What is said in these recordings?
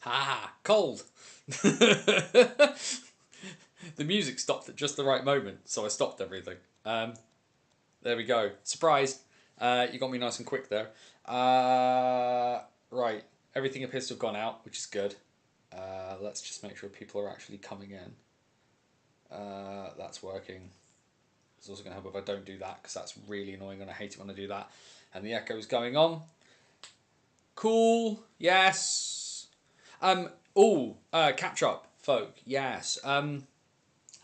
Ha! Cold! The music stopped at just the right moment, so I stopped everything. There we go. Surprise! You got me nice and quick there. Right. Everything appears to have gone out, which is good. Let's just make sure people are actually coming in. That's working. It's also going to help if I don't do that, because that's really annoying and I hate it when I do that. And the echo is going on. Cool. Yes. Catch up, folk. Yes.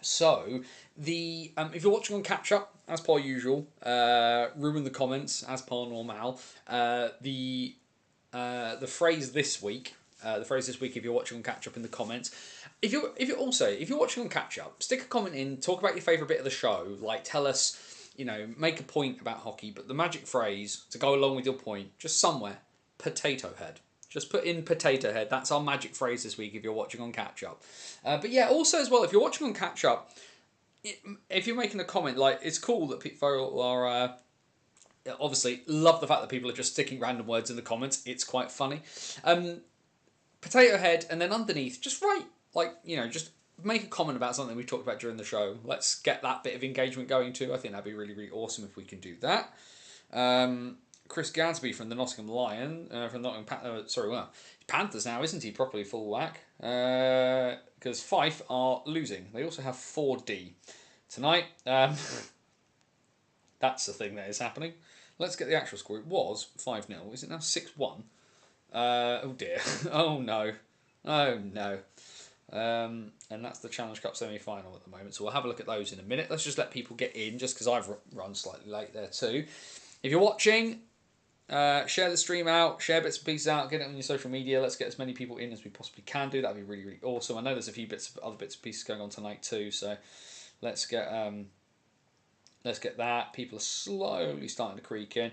So the if you're watching on catch up, as per usual, ruin the comments as per normal. The phrase this week. The phrase this week, if you're watching on catch up, in the comments. If you're watching on catch up, stick a comment in. Talk about your favourite bit of the show. Like, tell us, make a point about hockey. But the magic phrase to go along with your point, just somewhere, potato head. Just put in potato head. That's our magic phrase this week if you're watching on catch up. But yeah, also as well, if you're watching on catch up, if you're making a comment, like, it's cool that people are. Obviously, love the fact that people are just sticking random words in the comments. It's quite funny. Potato head, and then underneath, just write, just make a comment about something we talked about during the show. Let's get that bit of engagement going too. I think that'd be really, really awesome if we can do that. Chris Gadsby from the Nottingham Lion, from Nottingham Panthers now, isn't he? Properly full whack. Because Fife are losing. They also have 4D tonight. That's the thing that is happening. Let's get the actual score. It was 5-0. Is it now 6-1? Oh dear. Oh no. Oh no. And that's the Challenge Cup semi-final at the moment. So we'll have a look at those in a minute. Let's just let people get in, just because I've run slightly late there too. If you're watching, share the stream out, share bits and pieces out, get it on your social media. Let's get as many people in as we possibly can do. That'd be really, really awesome. I know there's a few other bits and pieces going on tonight too. So let's get that. People are slowly starting to creak in.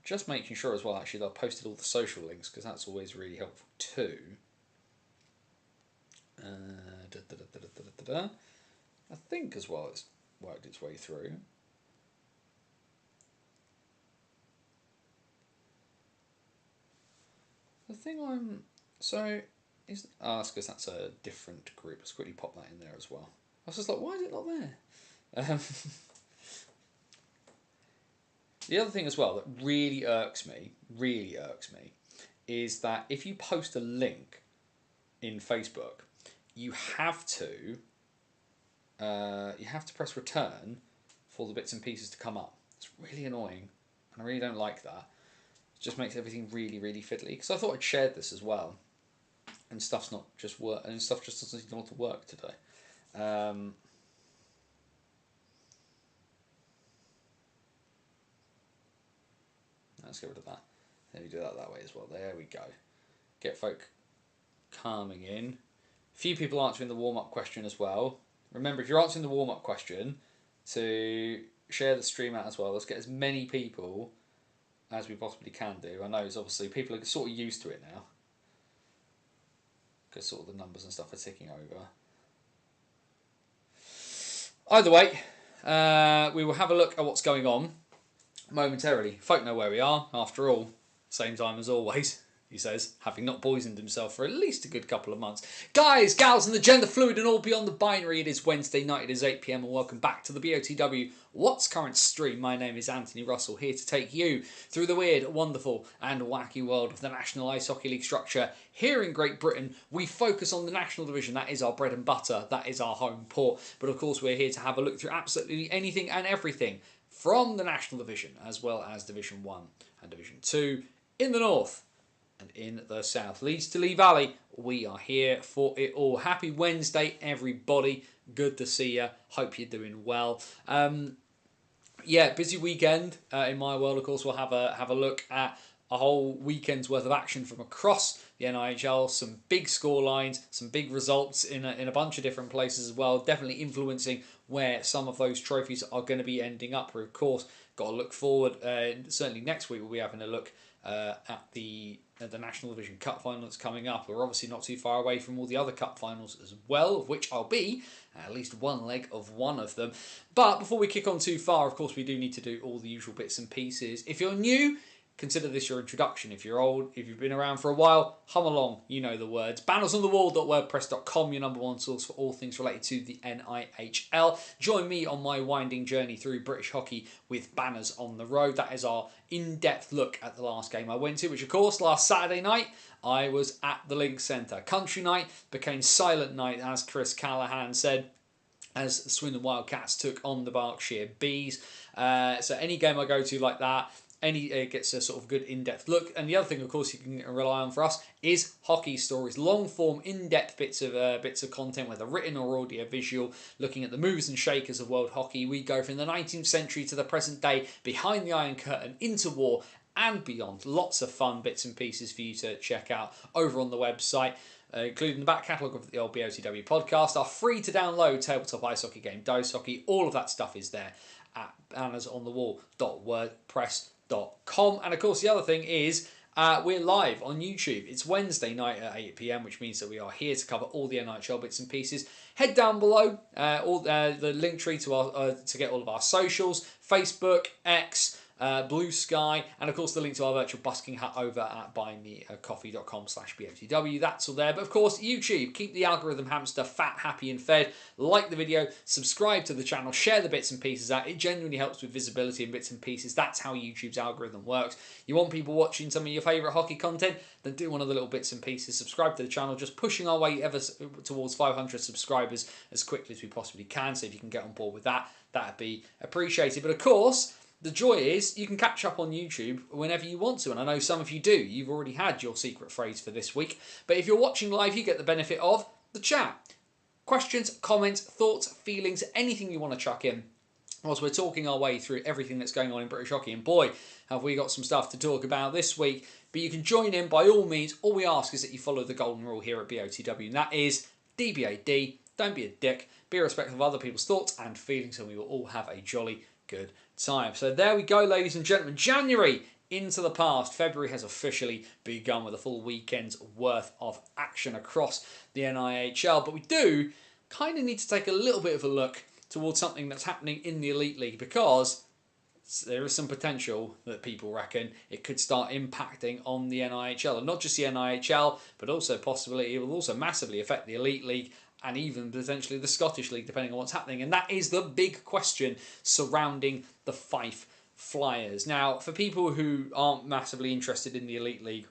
Just making sure as well, actually, that I've posted all the social links, because that's always really helpful too. I think as well it's worked its way through. The thing that's because that's a different group. Let's quickly pop that in there as well. I was just like, why is it not there? The other thing as well that really irks me, is that if you post a link in Facebook, you have to press return for the bits and pieces to come up. It's really annoying, and I really don't like that. It just makes everything really, really fiddly. Because I thought I'd shared this as well, and stuff just doesn't seem to want to work today. Let's get rid of that. Let me do that way as well. There we go. Get folk calming in. A few people answering the warm-up question as well. Remember, if you're answering the warm-up question, to share the stream out as well. Let's get as many people as we possibly can do. I know it's obviously people are sort of used to it now, because sort of the numbers and stuff are ticking over. Either way, we will have a look at what's going on momentarily. Folk know where we are, after all. Same time as always, he says, having not poisoned himself for at least a good couple of months. Guys, gals, and the gender fluid and all beyond the binary, it is Wednesday night, it is 8 PM, and welcome back to the BOTW What's Current stream. My name is Anthony Russell, here to take you through the weird, wonderful, and wacky world of the National Ice Hockey League structure. Here in Great Britain, we focus on the National Division. That is our bread and butter, that is our home port. But of course, we're here to have a look through absolutely anything and everything from the National Division, as well as Division 1 and Division 2 in the north and in the south. Leeds to Lee Valley, we are here for it all. Happy Wednesday, everybody. Good to see you. Hope you're doing well. Busy weekend in my world. Of course, we'll have a look at a whole weekend's worth of action from across the NIHL. Some big score lines, some big results in a bunch of different places as well. Definitely influencing where some of those trophies are going to be ending up. We're, of course, got to look forward. Certainly next week we'll be having a look at the National Division Cup final that's coming up. We're obviously not too far away from all the other cup finals as well, of which I'll be at least one leg of one of them. But before we kick on too far, of course, we do need to do all the usual bits and pieces. If you're new, consider this your introduction. If you're old, if you've been around for a while, hum along, you know the words. Bannersonthewall.wordpress.com, your number one source for all things related to the NIHL. Join me on my winding journey through British hockey with Banners on the Road. That is our in-depth look at the last game I went to, which of course last Saturday night I was at the Links Centre. Country night became silent night, as Chris Callahan said, as the Swindon Wildcats took on the Berkshire Bees. So any game I go to like that, it gets a sort of good in-depth look. And the other thing, of course, you can rely on for us is hockey stories, long-form, in-depth bits of content, whether written or audio visual, looking at the movers and shakers of world hockey. We go from the 19th century to the present day, behind the Iron Curtain, into war, and beyond. Lots of fun bits and pieces for you to check out over on the website. Including the back catalogue of the old BOTW podcast, our free-to-download tabletop ice hockey game, Dose Hockey. All of that stuff is there at bannersonthewall.wordpress.com. And of course, the other thing is we're live on YouTube. It's Wednesday night at 8 p.m, which means that we are here to cover all the NHL bits and pieces. Head down below, the link tree to get all of our socials, Facebook, X, Blue Sky, and of course the link to our virtual busking hut over at buymeacoffee.com/BOTW. That's all there. But of course, YouTube, keep the algorithm hamster fat, happy and fed. Like the video, subscribe to the channel, share the bits and pieces out. It genuinely helps with visibility and bits and pieces. That's how YouTube's algorithm works. You want people watching some of your favourite hockey content? Then do one of the little bits and pieces. Subscribe to the channel, just pushing our way ever towards 500 subscribers as quickly as we possibly can. So if you can get on board with that, that'd be appreciated. But of course, the joy is you can catch up on YouTube whenever you want to, and I know some of you do. You've already had your secret phrase for this week, but if you're watching live, you get the benefit of the chat. Questions, comments, thoughts, feelings, anything you want to chuck in whilst we're talking our way through everything that's going on in British hockey. And boy, have we got some stuff to talk about this week. But you can join in by all means. All we ask is that you follow the golden rule here at BOTW, and that is DBAD, don't be a dick, be respectful of other people's thoughts and feelings, and we will all have a jolly good time. So there we go, ladies and gentlemen. January into the past. February has officially begun with a full weekend's worth of action across the NIHL. But we do kind of need to take a little bit of a look towards something that's happening in the Elite League, because there is some potential that people reckon it could start impacting on the NIHL. And not just the NIHL, but also possibly it will also massively affect the Elite League and even potentially the Scottish League, depending on what's happening. And that is the big question surrounding the Fife Flyers. Now, for people who aren't massively interested in the Elite League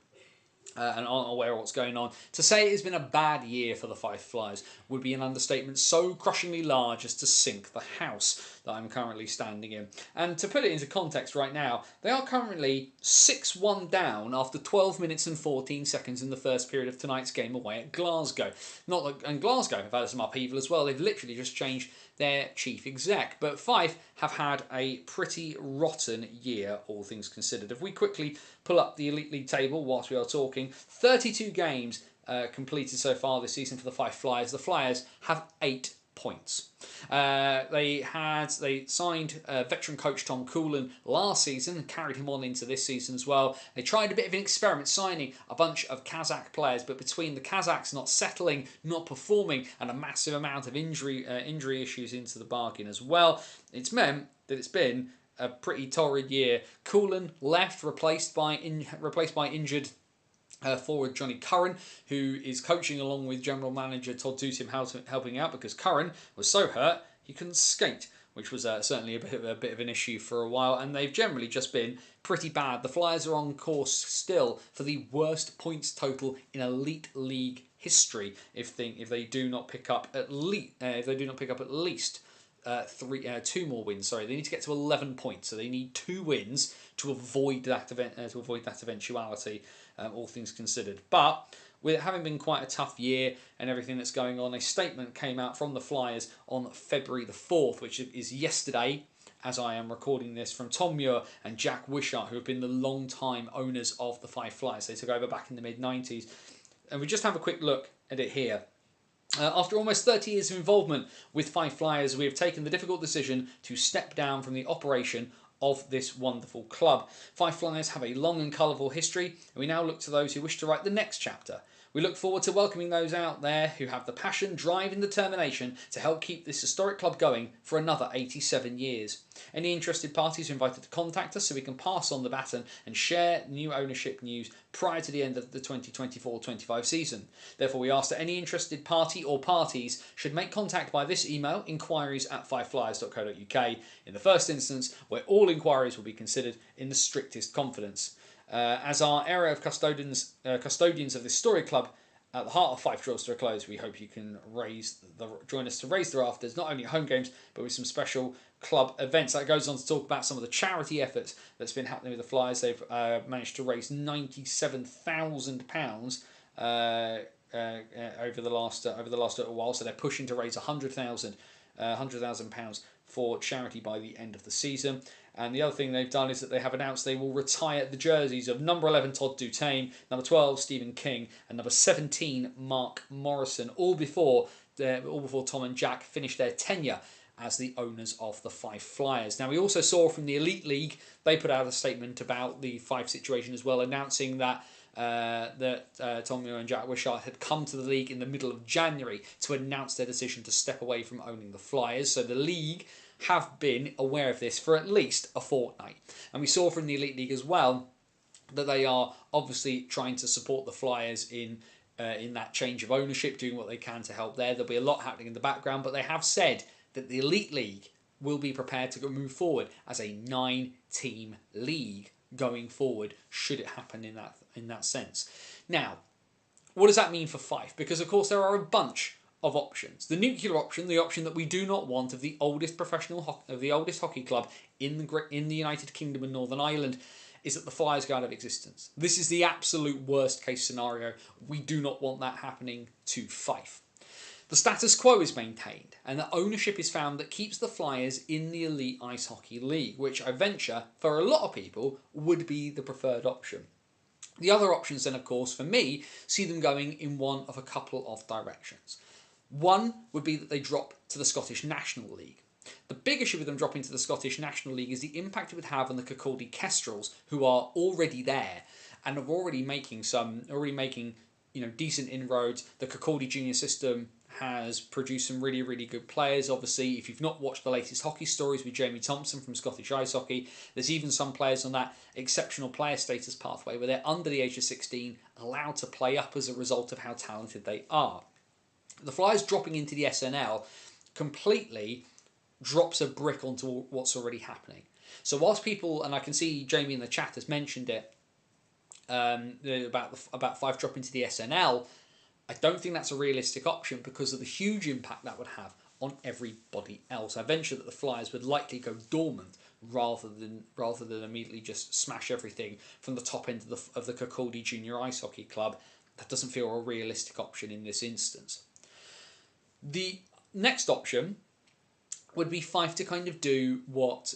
and aren't aware of what's going on, to say it has been a bad year for the Fife Flyers would be an understatement so crushingly large as to sink the house that I'm currently standing in. And to put it into context right now, they are currently 6-1 down after 12 minutes and 14 seconds in the first period of tonight's game away at Glasgow. And Glasgow have had some upheaval as well. They've literally just changed their chief exec. But Fife have had a pretty rotten year, all things considered. If we quickly pull up the Elite League table whilst we are talking, 32 games completed so far this season for the Fife Flyers. The Flyers have 8 points. They signed veteran coach Tom Coolan last season and carried him on into this season as well. They tried a bit of an experiment, signing a bunch of Kazakh players, but between the Kazakhs not settling, not performing, and a massive amount of injury issues into the bargain as well, it's meant that it's been a pretty torrid year. Coolan left, replaced by injured forward Johnny Curran, who is coaching along with general manager Todd Tusim helping out, because Curran was so hurt he couldn't skate, which was certainly a bit of an issue for a while. And they've generally just been pretty bad. The Flyers are on course still for the worst points total in Elite League history if they do not pick up at least two more wins. Sorry, they need to get to 11 points, so they need 2 wins to avoid that eventuality. All things considered. But with it having been quite a tough year and everything that's going on, a statement came out from the Flyers on February the 4th, which is yesterday, as I am recording this, from Tom Muir and Jack Wishart, who have been the long-time owners of the Fife Flyers. They took over back in the mid-90s. And we just have a quick look at it here. After almost 30 years of involvement with Fife Flyers, we have taken the difficult decision to step down from the operation of this wonderful club. Fife Flyers have a long and colourful history, and we now look to those who wish to write the next chapter. We look forward to welcoming those out there who have the passion, drive and determination to help keep this historic club going for another 87 years. Any interested parties are invited to contact us so we can pass on the baton and share new ownership news prior to the end of the 2024-25 season. Therefore, we ask that any interested party or parties should make contact by this email, inquiries@FlyFlyers.co.uk, in the first instance, where all inquiries will be considered in the strictest confidence. As our area of custodians of this story club at the heart of Fife draws to a close, we hope you can join us to raise the rafters, not only at home games, but with some special club events. That goes on to talk about some of the charity efforts that's been happening with the Flyers. They've managed to raise £97,000 over the last little while, so they're pushing to raise £100,000 for charity by the end of the season. And the other thing they've done is that they have announced they will retire the jerseys of number 11 Todd Dutain, number 12 Stephen King, and number 17 Mark Morrison, all before Tom and Jack finished their tenure as the owners of the Fife Flyers. Now, we also saw from the Elite League, they put out a statement about the Fife situation as well, announcing that Tom Muir and Jack Wishart had come to the league in the middle of January to announce their decision to step away from owning the Flyers. So the league have been aware of this for at least a fortnight. And we saw from the Elite League as well that they are obviously trying to support the Flyers in that change of ownership, doing what they can to help there. There'll be a lot happening in the background, but they have said that the Elite League will be prepared to move forward as a 9-team league going forward, should it happen in that sense. Now, what does that mean for Fife? Because, of course, there are a bunch of options. The nuclear option, the option that we do not want, of the oldest hockey club in the United Kingdom and Northern Ireland, is that the Flyers go out of existence. This is the absolute worst case scenario. We do not want that happening to Fife. The status quo is maintained, and the ownership is found that keeps the Flyers in the Elite Ice Hockey League, which I venture, for a lot of people, would be the preferred option. The other options then, of course, for me, see them going in one of a couple of directions. One would be that they drop to the Scottish National League. The big issue with them dropping to the Scottish National League is the impact it would have on the Kirkcaldy Kestrels, who are already there and are already making decent inroads. The Kirkcaldy junior system has produced some really, really good players. Obviously, if you've not watched the latest hockey stories with Jamie Thompson from Scottish Ice Hockey, there's even some players on that exceptional player status pathway where they're under the age of 16, allowed to play up as a result of how talented they are. The Flyers dropping into the SNL completely drops a brick onto what's already happening. So whilst people, and I can see Jamie in the chat has mentioned it, about Fife dropping to the SNL, I don't think that's a realistic option because of the huge impact that would have on everybody else. I venture that the Flyers would likely go dormant rather than immediately just smash everything from the top end of the Kirkcaldy Junior Ice Hockey Club. That doesn't feel a realistic option in this instance. The next option would be Fife to kind of do what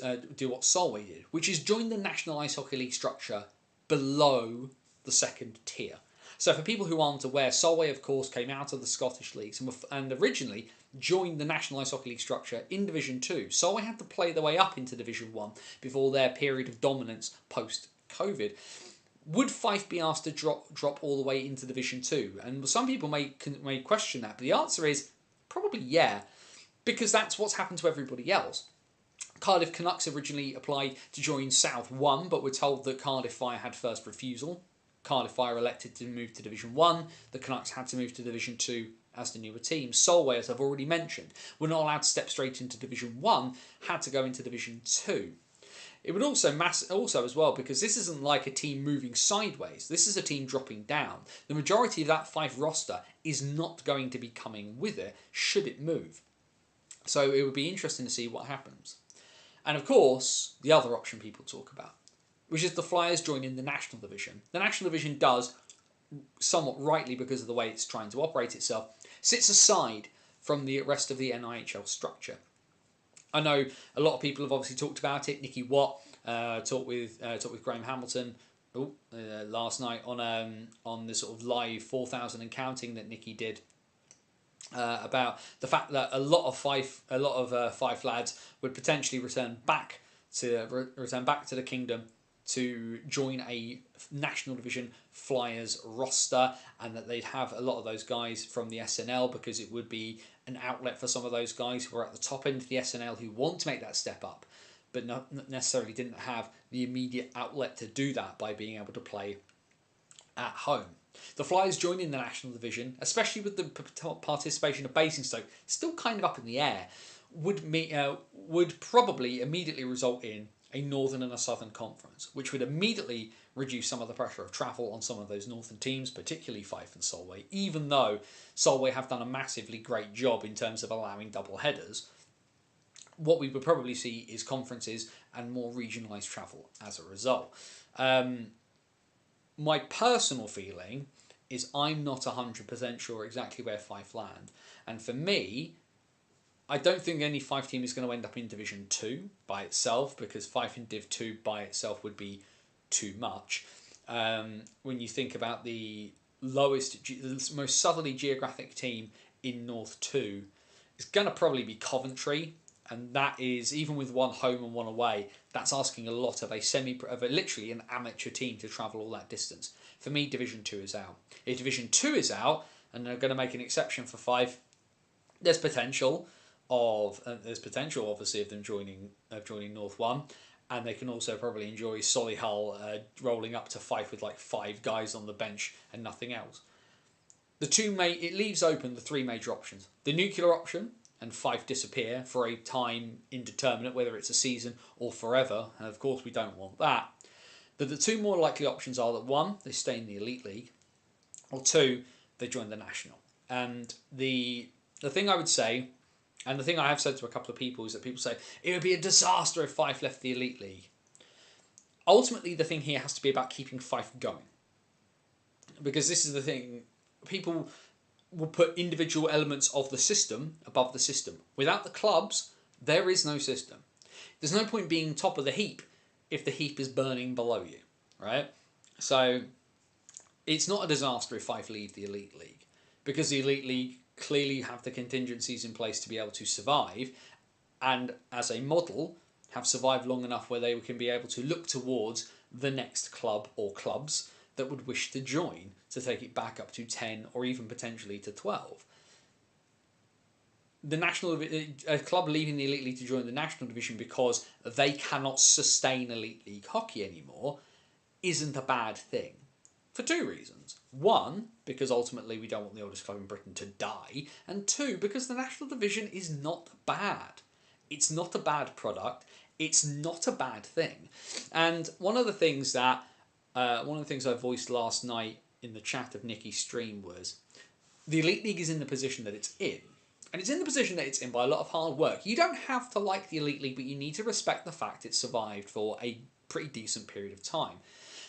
Solway did, which is join the National Ice Hockey League structure below the second tier. So for people who aren't aware, Solway, of course, came out of the Scottish leagues and originally joined the National Ice Hockey League structure in Division 2. Solway had to play their way up into Division 1 before their period of dominance post-COVID. Would Fife be asked to drop all the way into Division 2? And some people may question that, but the answer is probably yeah, because that's what's happened to everybody else. Cardiff Canucks originally applied to join South 1, but were told that Cardiff Fire had first refusal. Cardiff Fire elected to move to Division 1. The Canucks had to move to Division 2 as the newer team. Solway, as I've already mentioned, were not allowed to step straight into Division 1, had to go into Division 2. It would also as well, because this isn't like a team moving sideways. This is a team dropping down. The majority of that Fife roster is not going to be coming with it, should it move. So it would be interesting to see what happens. And of course, the other option people talk about, which is the Flyers joining the National Division. The National Division does, somewhat rightly because of the way it's trying to operate itself, sits aside from the rest of the NIHL structure. I know a lot of people have obviously talked about it. Nicky Watt talked with Graham Hamilton last night on the sort of live 4,000 and counting that Nicky did about the fact that a lot of Fife lads would potentially return back to the kingdom to join a National Division Flyers roster, and that they'd have a lot of those guys from the SNL, because it would be an outlet for some of those guys who are at the top end of the SNL who want to make that step up, but not necessarily didn't have the immediate outlet to do that by being able to play at home. The Flyers joining the National Division, especially with the participation of Basingstoke still kind of up in the air, would probably immediately result in a Northern and a Southern Conference, which would immediately reduce some of the pressure of travel on some of those Northern teams, particularly Fife and Solway, even though Solway have done a massively great job in terms of allowing double headers. What we would probably see is conferences and more regionalised travel as a result. My personal feeling is I'm not 100% sure exactly where Fife land. And for me, I don't think any Fife team is going to end up in Division 2 by itself, because Fife in Div 2 by itself would be too much. When you think about the most southerly geographic team in North 2, it's going to probably be Coventry. And that is, even with one home and one away, that's asking a lot of literally an amateur team to travel all that distance. For me, Division 2 is out. If Division 2 is out, and they're going to make an exception for Fife, there's potential obviously of them joining North 1, and they can also probably enjoy Solihull rolling up to Fife with like 5 guys on the bench and nothing else. It leaves open the 3 major options. The nuclear option, and Fife disappear for a time indeterminate, whether it's a season or forever, and of course we don't want that. But the 2 more likely options are that 1, they stay in the Elite League, or 2, they join the National. And the thing I would say, and the thing I have said to a couple of people, is that people say it would be a disaster if Fife left the Elite League. Ultimately, the thing here has to be about keeping Fife going. Because this is the thing, people will put individual elements of the system above the system. Without the clubs, there is no system. There's no point being top of the heap if the heap is burning below you, right? So it's not a disaster if Fife leave the Elite League, because the Elite League clearly have the contingencies in place to be able to survive, and as a model have survived long enough where they can be able to look towards the next club or clubs that would wish to join to take it back up to 10 or even potentially to 12. A club leaving the Elite League to join the National Division because they cannot sustain Elite League hockey anymore isn't a bad thing, for 2 reasons. 1, because ultimately we don't want the oldest club in Britain to die, and 2, because the National Division is not bad. It's not a bad product. It's not a bad thing. And one of the things I voiced last night in the chat of Nicky's stream was the Elite League is in the position that it's in. And it's in the position that it's in by a lot of hard work. You don't have to like the Elite League, but you need to respect the fact it survived for a pretty decent period of time.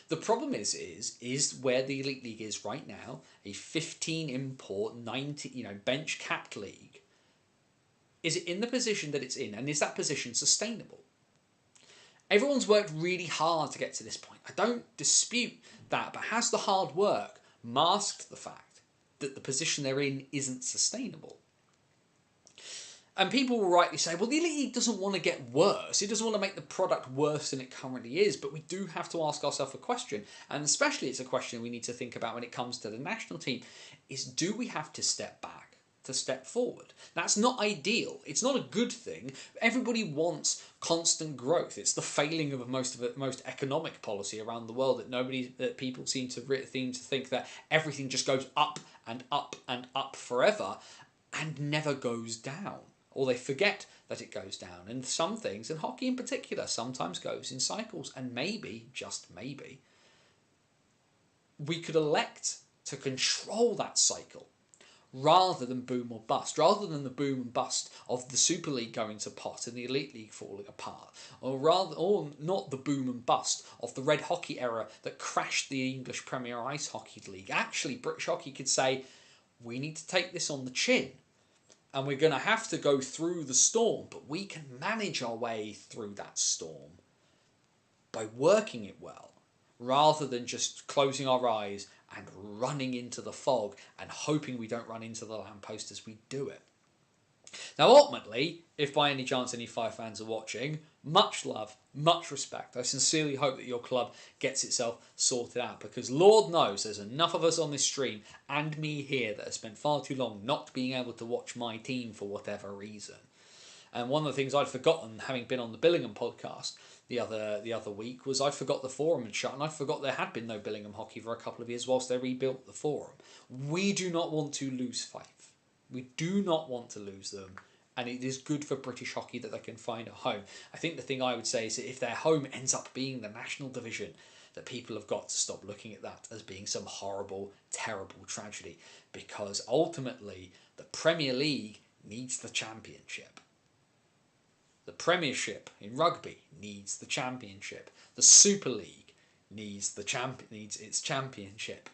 The problem is where the Elite League is right now, a 15 import, 90, bench capped league. Is it in the position that it's in, and is that position sustainable? Everyone's worked really hard to get to this point. I don't dispute that, but has the hard work masked the fact that the position they're in isn't sustainable? And people will rightly say, well, the Elite League doesn't want to get worse. It doesn't want to make the product worse than it currently is. But we do have to ask ourselves a question, and especially it's a question we need to think about when it comes to the national team, is do we have to step back to step forward? That's not ideal. It's not a good thing. Everybody wants constant growth. It's the failing of most economic policy around the world that people seem to think that everything just goes up and up and up forever and never goes down. Or they forget that it goes down. And some things, and hockey in particular, sometimes goes in cycles. And maybe, just maybe, we could elect to control that cycle rather than boom or bust, rather than the boom and bust of the Super League going to pot and the Elite League falling apart, or not the boom and bust of the red hockey era that crashed the English Premier Ice Hockey League. Actually, British hockey could say, we need to take this on the chin. And we're going to have to go through the storm, but we can manage our way through that storm by working it well, rather than just closing our eyes and running into the fog and hoping we don't run into the lamppost as we do it. Now, ultimately, if by any chance any Fife fans are watching, much love, much respect. I sincerely hope that your club gets itself sorted out, because Lord knows there's enough of us on this stream and me here that have spent far too long not being able to watch my team for whatever reason. And one of the things I'd forgotten, having been on the Billingham podcast the other week, was I'd forgot the forum had shut, and I'd forgot there had been no Billingham hockey for a couple of years whilst they rebuilt the forum. We do not want to lose Fife. We do not want to lose them. And it is good for British hockey that they can find a home. I think the thing I would say is that if their home ends up being the national division, that people have got to stop looking at that as being some horrible, terrible tragedy. Because ultimately, the Premier League needs the championship. The Premiership in rugby needs the championship. The Super League needs its championship.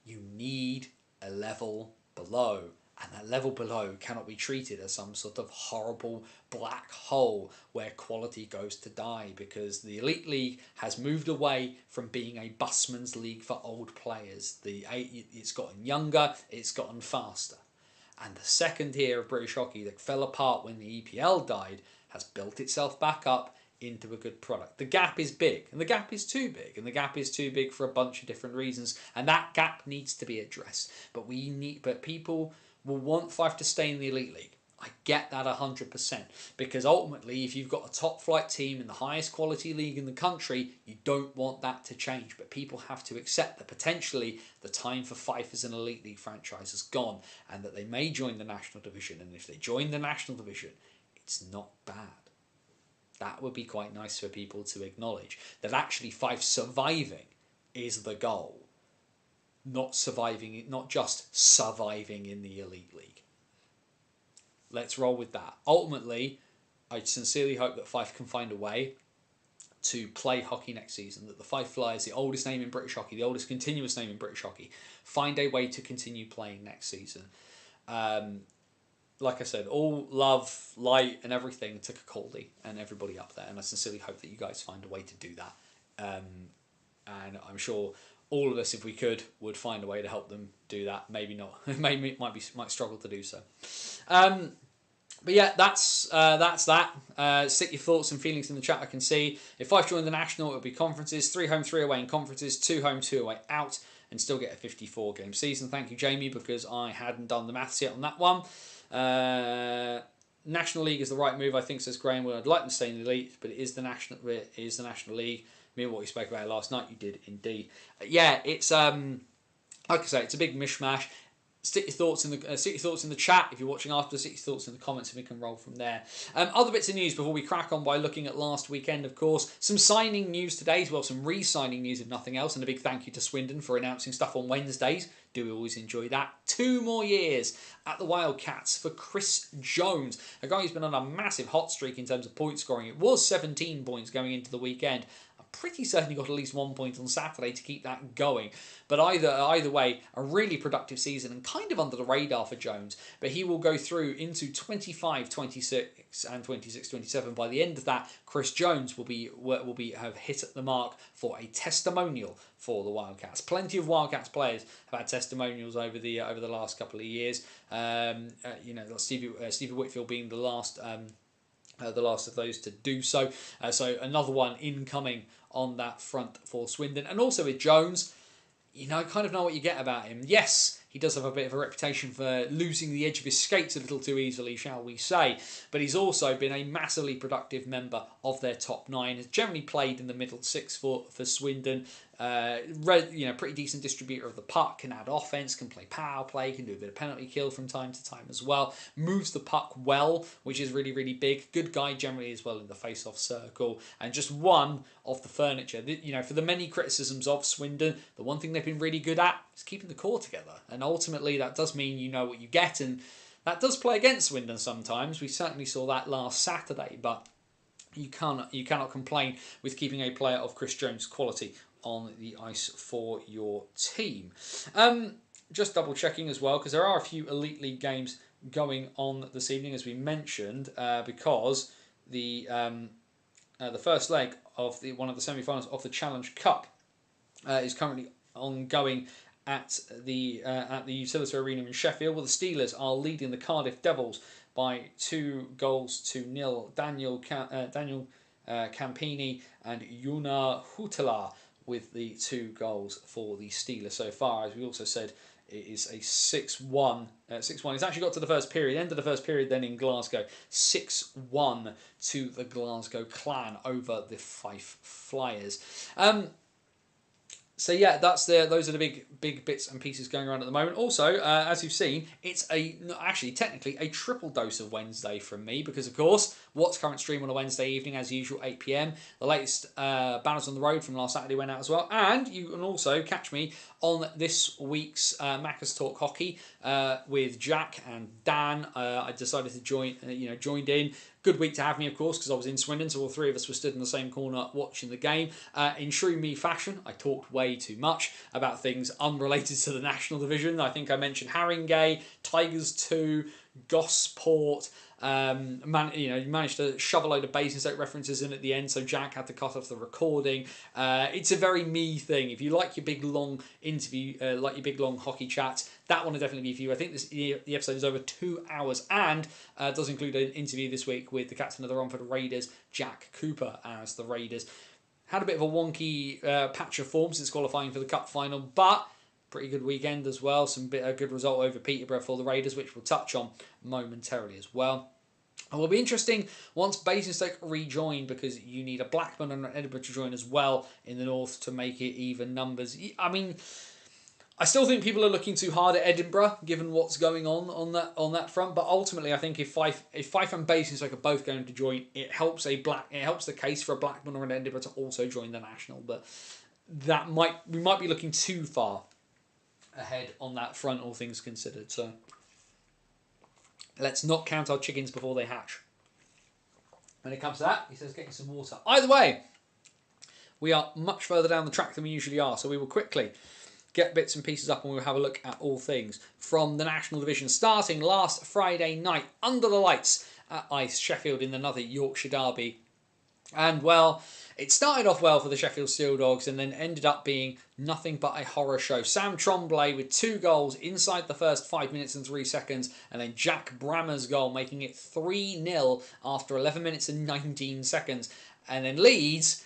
You need a level below. And that level below cannot be treated as some sort of horrible black hole where quality goes to die, because the Elite League has moved away from being a busman's league for old players. It's gotten younger, it's gotten faster. And the second tier of British hockey that fell apart when the EPL died has built itself back up into a good product. The gap is big, and the gap is too big, and the gap is too big for a bunch of different reasons, and that gap needs to be addressed. But people will want Fife to stay in the Elite League. I get that 100%, because ultimately, if you've got a top flight team in the highest quality league in the country, you don't want that to change. But people have to accept that potentially the time for Fife as an Elite League franchise has gone, and that they may join the National Division. And if they join the National Division, it's not bad. That would be quite nice for people to acknowledge, that actually Fife surviving is the goal. Not just surviving in the Elite League. Let's roll with that. Ultimately, I sincerely hope that Fife can find a way to play hockey next season, that the Fife Flyers, the oldest name in British hockey, the oldest continuous name in British hockey, find a way to continue playing next season. Like I said, all love, light and everything to Capaldi and everybody up there, and I sincerely hope that you guys find a way to do that. And I'm sure all of us, if we could, would find a way to help them do that. Maybe not. might struggle to do so. But yeah, that's that. Stick your thoughts and feelings in the chat. I can see if Fife joined the national, it would be conferences, 3 home, 3 away in conferences, 2 home, 2 away out, and still get a 54 game season. Thank you, Jamie, because I hadn't done the maths yet on that one. National League is the right move, I think, says Graham. Well, I'd like them to stay in the elite, but it is the National League. Me and what we spoke about last night, you did indeed. Yeah, it's like I say, it's a big mishmash. Stick your thoughts in the chat if you're watching after. Stick your thoughts in the comments, and we can roll from there. Other bits of news before we crack on by looking at last weekend, of course. Some signing news today as well, some re-signing news if nothing else, and a big thank you to Swindon for announcing stuff on Wednesdays. Do always enjoy that. 2 more years at the Wildcats for Chris Jones, a guy who's been on a massive hot streak in terms of point scoring. It was 17 points going into the weekend. Pretty certain he got at least 1 point on Saturday to keep that going. But either way, a really productive season and kind of under the radar for Jones. But he will go through into 25, 26 and 26, 27. By the end of that, Chris Jones will have hit the mark for a testimonial for the Wildcats. Plenty of Wildcats players have had testimonials over the last couple of years. Stevie Whitfield being the last of those to do so. So another one incoming on that front for Swindon. And also with Jones, kind of know what you get about him. Yes, he does have a bit of a reputation for losing the edge of his skates a little too easily, shall we say. But he's also been a massively productive member of their top 9. Has generally played in the middle 6 for Swindon. Pretty decent distributor of the puck, can add offense, can play power play, can do a bit of penalty kill from time to time as well. Moves the puck well, which is really, really big. Good guy generally as well in the face-off circle, and just one off the furniture. For the many criticisms of Swindon, the one thing they've been really good at is keeping the core together, and ultimately that does mean you know what you get, and that does play against Swindon sometimes. We certainly saw that last Saturday, but you cannot complain with keeping a player of Chris Jones' quality on the ice for your team. Just double checking as well, because there are a few Elite League games going on this evening, as we mentioned, because the first leg of one of the semi-finals of the Challenge Cup is currently ongoing at the Utility Arena in Sheffield, where the Steelers are leading the Cardiff Devils by 2-0. Daniel Campini and Yuna Hutala with the 2 goals for the Steelers so far. As we also said, it is a 6-1. 6-1. It's actually got to the first period. End of the first period then in Glasgow. 6-1 to the Glasgow Clan over the Fife Flyers. So yeah, those are the big bits and pieces going around at the moment. Also, as you've seen, it's technically a triple dose of Wednesday from me because, of course, What's Current stream on a Wednesday evening as usual, 8 PM. The latest Banners on the Road from last Saturday went out as well, and you can also catch me on this week's Macca's Talk Hockey with Jack and Dan. I decided to joined in. Good week to have me, of course, because I was in Swindon, so all three of us were stood in the same corner watching the game. In true me fashion, I talked way too much about things unrelated to the National Division. I think I mentioned Haringey, Tigers 2, Gosport. You managed to shove a load of Basingstoke references in at the end, so Jack had to cut off the recording. It's a very me thing. If you like your big long interview, like your big long hockey chats, that one will definitely be for you. I think the episode is over 2 hours and does include an interview this week with the captain of the Romford Raiders, Jack Cooper, as the Raiders had a bit of a wonky patch of form since qualifying for the cup final, but pretty good weekend as well. A good result over Peterborough for the Raiders, which we'll touch on momentarily as well. It will be interesting once Basingstoke rejoin, because you need a Blackburn and an Edinburgh to join as well in the north to make it even numbers. I mean, I still think people are looking too hard at Edinburgh, given what's going on that front. But ultimately, I think if Fife and Basingstoke are both going to join, it helps the case for a Blackburn or an Edinburgh to also join the national. But we might be looking too far ahead on that front, all things considered. So let's not count our chickens before they hatch. When it comes to that, he says getting some water. Either way, we are much further down the track than we usually are, so we will quickly get bits and pieces up and we'll have a look at all things from the National Division, starting last Friday night under the lights at Ice Sheffield in another Yorkshire derby. And, well, it started off well for the Sheffield Steel Dogs and then ended up being nothing but a horror show. Sam Tremblay with 2 goals inside the first 5 minutes and 3 seconds, and then Jack Brammer's goal making it 3-0 after 11 minutes and 19 seconds. And then Leeds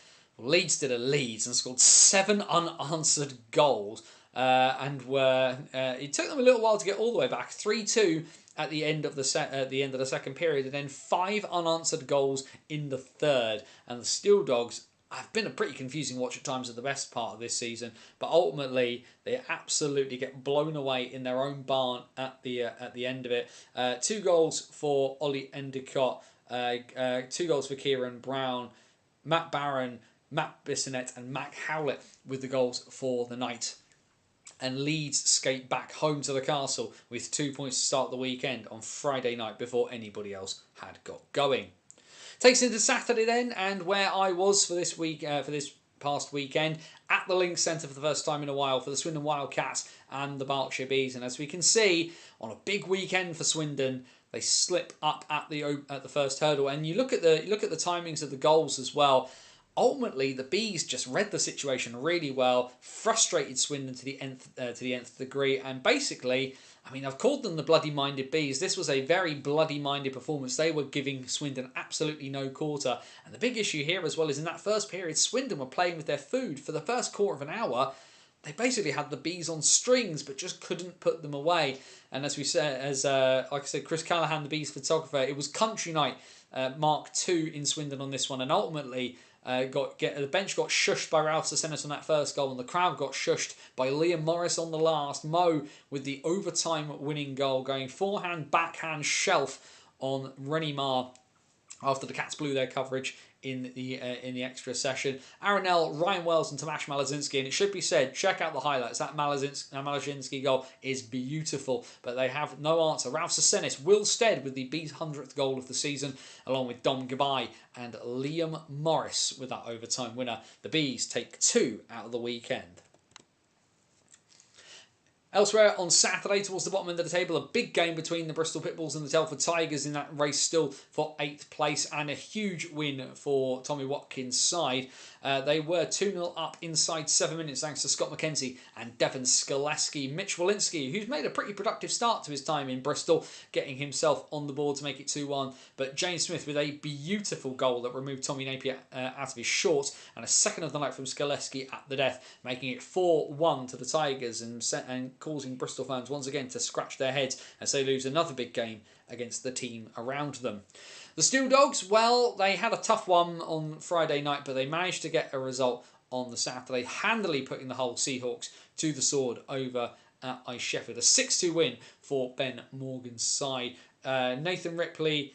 did a Leeds and scored 7 unanswered goals. It took them a little while to get all the way back. 3-2 at the end of the second period, and then 5 unanswered goals in the third. And the Steel Dogs have been a pretty confusing watch at times at the best part of this season, but ultimately they absolutely get blown away in their own barn at the end of it. 2 goals for Ollie Endicott, 2 goals for Kieran Brown, Matt Barron, Matt Bissonette and Mac Howlett with the goals for the night. And Leeds skate back home to the castle with 2 points to start the weekend on Friday night before anybody else had got going. Takes into Saturday then, and where I was for this past weekend at the Link Centre for the first time in a while for the Swindon Wildcats and the Berkshire Bees. And as we can see, on a big weekend for Swindon, they slip up at the first hurdle. And you look at the timings of the goals as well. Ultimately, the Bees just read the situation really well, frustrated Swindon to the nth degree, and basically, I mean, I've called them the bloody-minded Bees. This was a very bloody-minded performance. They were giving Swindon absolutely no quarter. And the big issue here as well is in that first period, Swindon were playing with their food. For the first quarter of an hour, they basically had the Bees on strings, but just couldn't put them away. And as we said, like I said, Chris Callahan, the Bees photographer, it was country night, Mark II in Swindon on this one, and ultimately the bench got shushed by Ralph Sasenis on that first goal, and the crowd got shushed by Liam Morris on the last. Mo with the overtime winning goal, going forehand, backhand shelf on Rennie Marr after the Cats blew their coverage in the extra session. Aronell, Ryan Wells and Tomasz Malazinski, and it should be said, check out the highlights. That Malazinski goal is beautiful, but they have no answer. Ralph Sasenis, Will Stead with the Bees' 100th goal of the season, along with Dom Gabai and Liam Morris with that overtime winner. The Bees take 2 out of the weekend. Elsewhere on Saturday, towards the bottom end of the table, a big game between the Bristol Pitbulls and the Telford Tigers in that race still for 8th place, and a huge win for Tommy Watkins' side. They were 2-0 up inside 7 minutes thanks to Scott McKenzie and Devon Skaleski. Mitch Walensky, who's made a pretty productive start to his time in Bristol, getting himself on the board to make it 2-1. But James Smith with a beautiful goal that removed Tommy Napier out of his shorts, and a second of the night from Skaleski at the death, making it 4-1 to the Tigers and causing Bristol fans once again to scratch their heads as they lose another big game against the team around them. The Steel Dogs, well, they had a tough one on Friday night, but they managed to get a result on the Saturday, handily putting the Hull Seahawks to the sword over at Ice Sheffield. A 6-2 win for Ben Morgan's side. Nathan Ripley,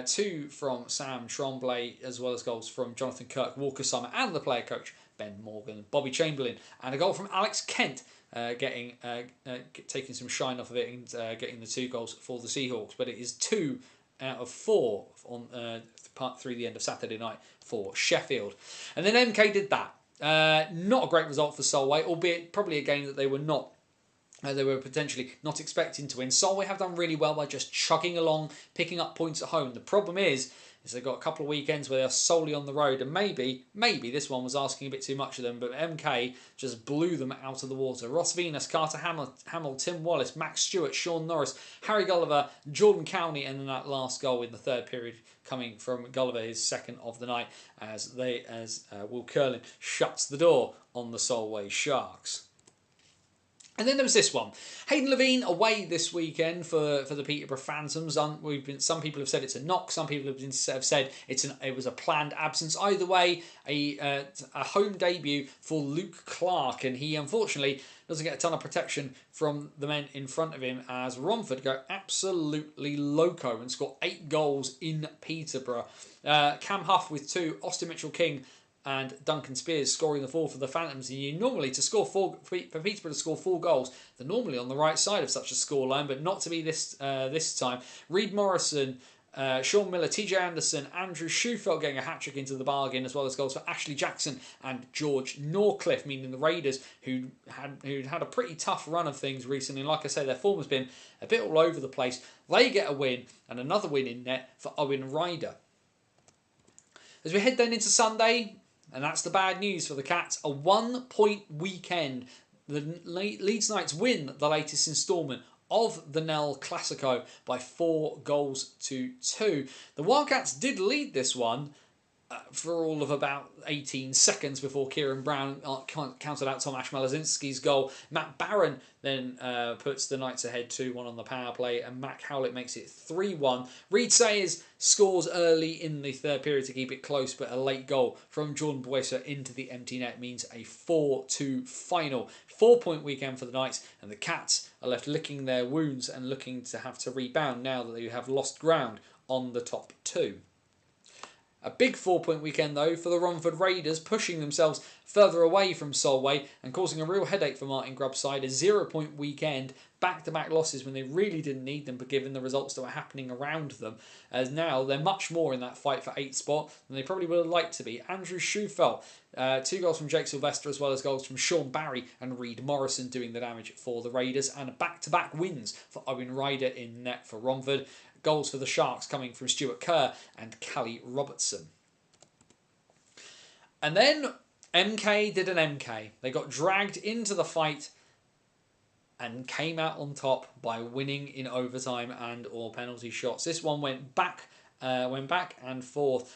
2 from Sam Tremblay, as well as goals from Jonathan Kirk, Walker Summer, and the player coach Ben Morgan, Bobby Chamberlain, and a goal from Alex Kent, taking some shine off of it and getting the 2 goals for the Seahawks. But it is 2 out of 4 on part 3 the end of Saturday night for Sheffield. And then MK did that. Not a great result for Solway, albeit probably a game that they were not. They were potentially not expecting to win. Solway have done really well by just chugging along, picking up points at home. The problem is they've got a couple of weekends where they're solely on the road, and maybe this one was asking a bit too much of them, but MK just blew them out of the water. Ross Venus, Carter Hamill, Tim Wallace, Max Stewart, Sean Norris, Harry Gulliver, Jordan Cowney, and then that last goal in the third period coming from Gulliver, his second of the night, as Will Curlin shuts the door on the Solway Sharks. And then there was this one. Hayden Levine away this weekend for the Peterborough Phantoms. Some people have said it's a knock. Some people have said it was a planned absence. Either way, a home debut for Luke Clark, and he unfortunately doesn't get a ton of protection from the men in front of him as Romford go absolutely loco and score 8 goals in Peterborough. Cam Huff with 2, Austin Mitchell-King and Duncan Spears scoring the 4 for the Phantoms. And you normally, for Peterborough to score 4 goals, they're normally on the right side of such a scoreline, but not to be this time. Reed Morrison, Sean Miller, TJ Anderson, Andrew Schufelt getting a hat-trick into the bargain, as well as goals for Ashley Jackson and George Norcliffe, meaning the Raiders, who'd had a pretty tough run of things recently. And like I say, their form has been a bit all over the place. They get a win, and another win in net for Owen Ryder. As we head then into Sunday, and that's the bad news for the Cats, a 1-point weekend. The Leeds Knights win the latest instalment of the Nell Classico by 4 goals to 2. The Wildcats did lead this one for all of about 18 seconds before Kieran Brown counted out Tomasz Malazinski's goal. Matt Barron then puts the Knights ahead 2-1 on the power play, and Mac Howlett makes it 3-1. Reed Sayers scores early in the third period to keep it close, but a late goal from Jordan Boycer into the empty net means a 4-2 final. 4-point weekend for the Knights, and the Cats are left licking their wounds and looking to have to rebound now that they have lost ground on the top 2. A big 4-point weekend though for the Romford Raiders, pushing themselves further away from Solway and causing a real headache for Martin Grubb's side. A 0-point weekend, back-to-back losses when they really didn't need them, but given the results that were happening around them, as now they're much more in that fight for 8th spot than they probably would have liked to be. Andrew Schufelt, 2 goals from Jake Sylvester, as well as goals from Sean Barry and Reed Morrison doing the damage for the Raiders, and back-to-back wins for Owen Ryder in net for Romford. Goals for the Sharks coming from Stuart Kerr and Callie Robertson. And then MK did an MK. They got dragged into the fight and came out on top by winning in overtime and or penalty shots. This one went back and forth.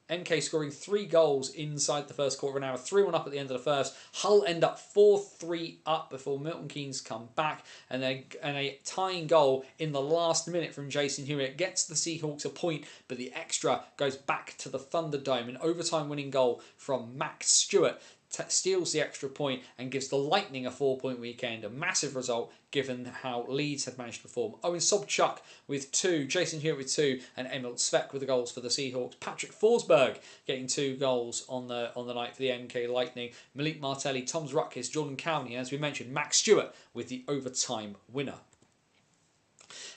MK scoring 3 goals inside the first quarter of an hour, 3-1 up at the end of the first. Hull end up 4-3 up before Milton Keynes come back, and a tying goal in the last minute from Jason Hewitt gets the Seahawks a point, but the extra goes back to the Thunderdome. An overtime winning goal from Max Stewart steals the extra point and gives the Lightning a 4-point weekend. A massive result given how Leeds had managed to perform. Owen Sobchuk with 2, Jason Hewitt with 2, and Emil Svek with the goals for the Seahawks. Patrick Forsberg getting 2 goals on the night for the MK Lightning. Malik Martelli, Toms Rutkis, Jordan Cowney, and as we mentioned, Max Stewart with the overtime winner.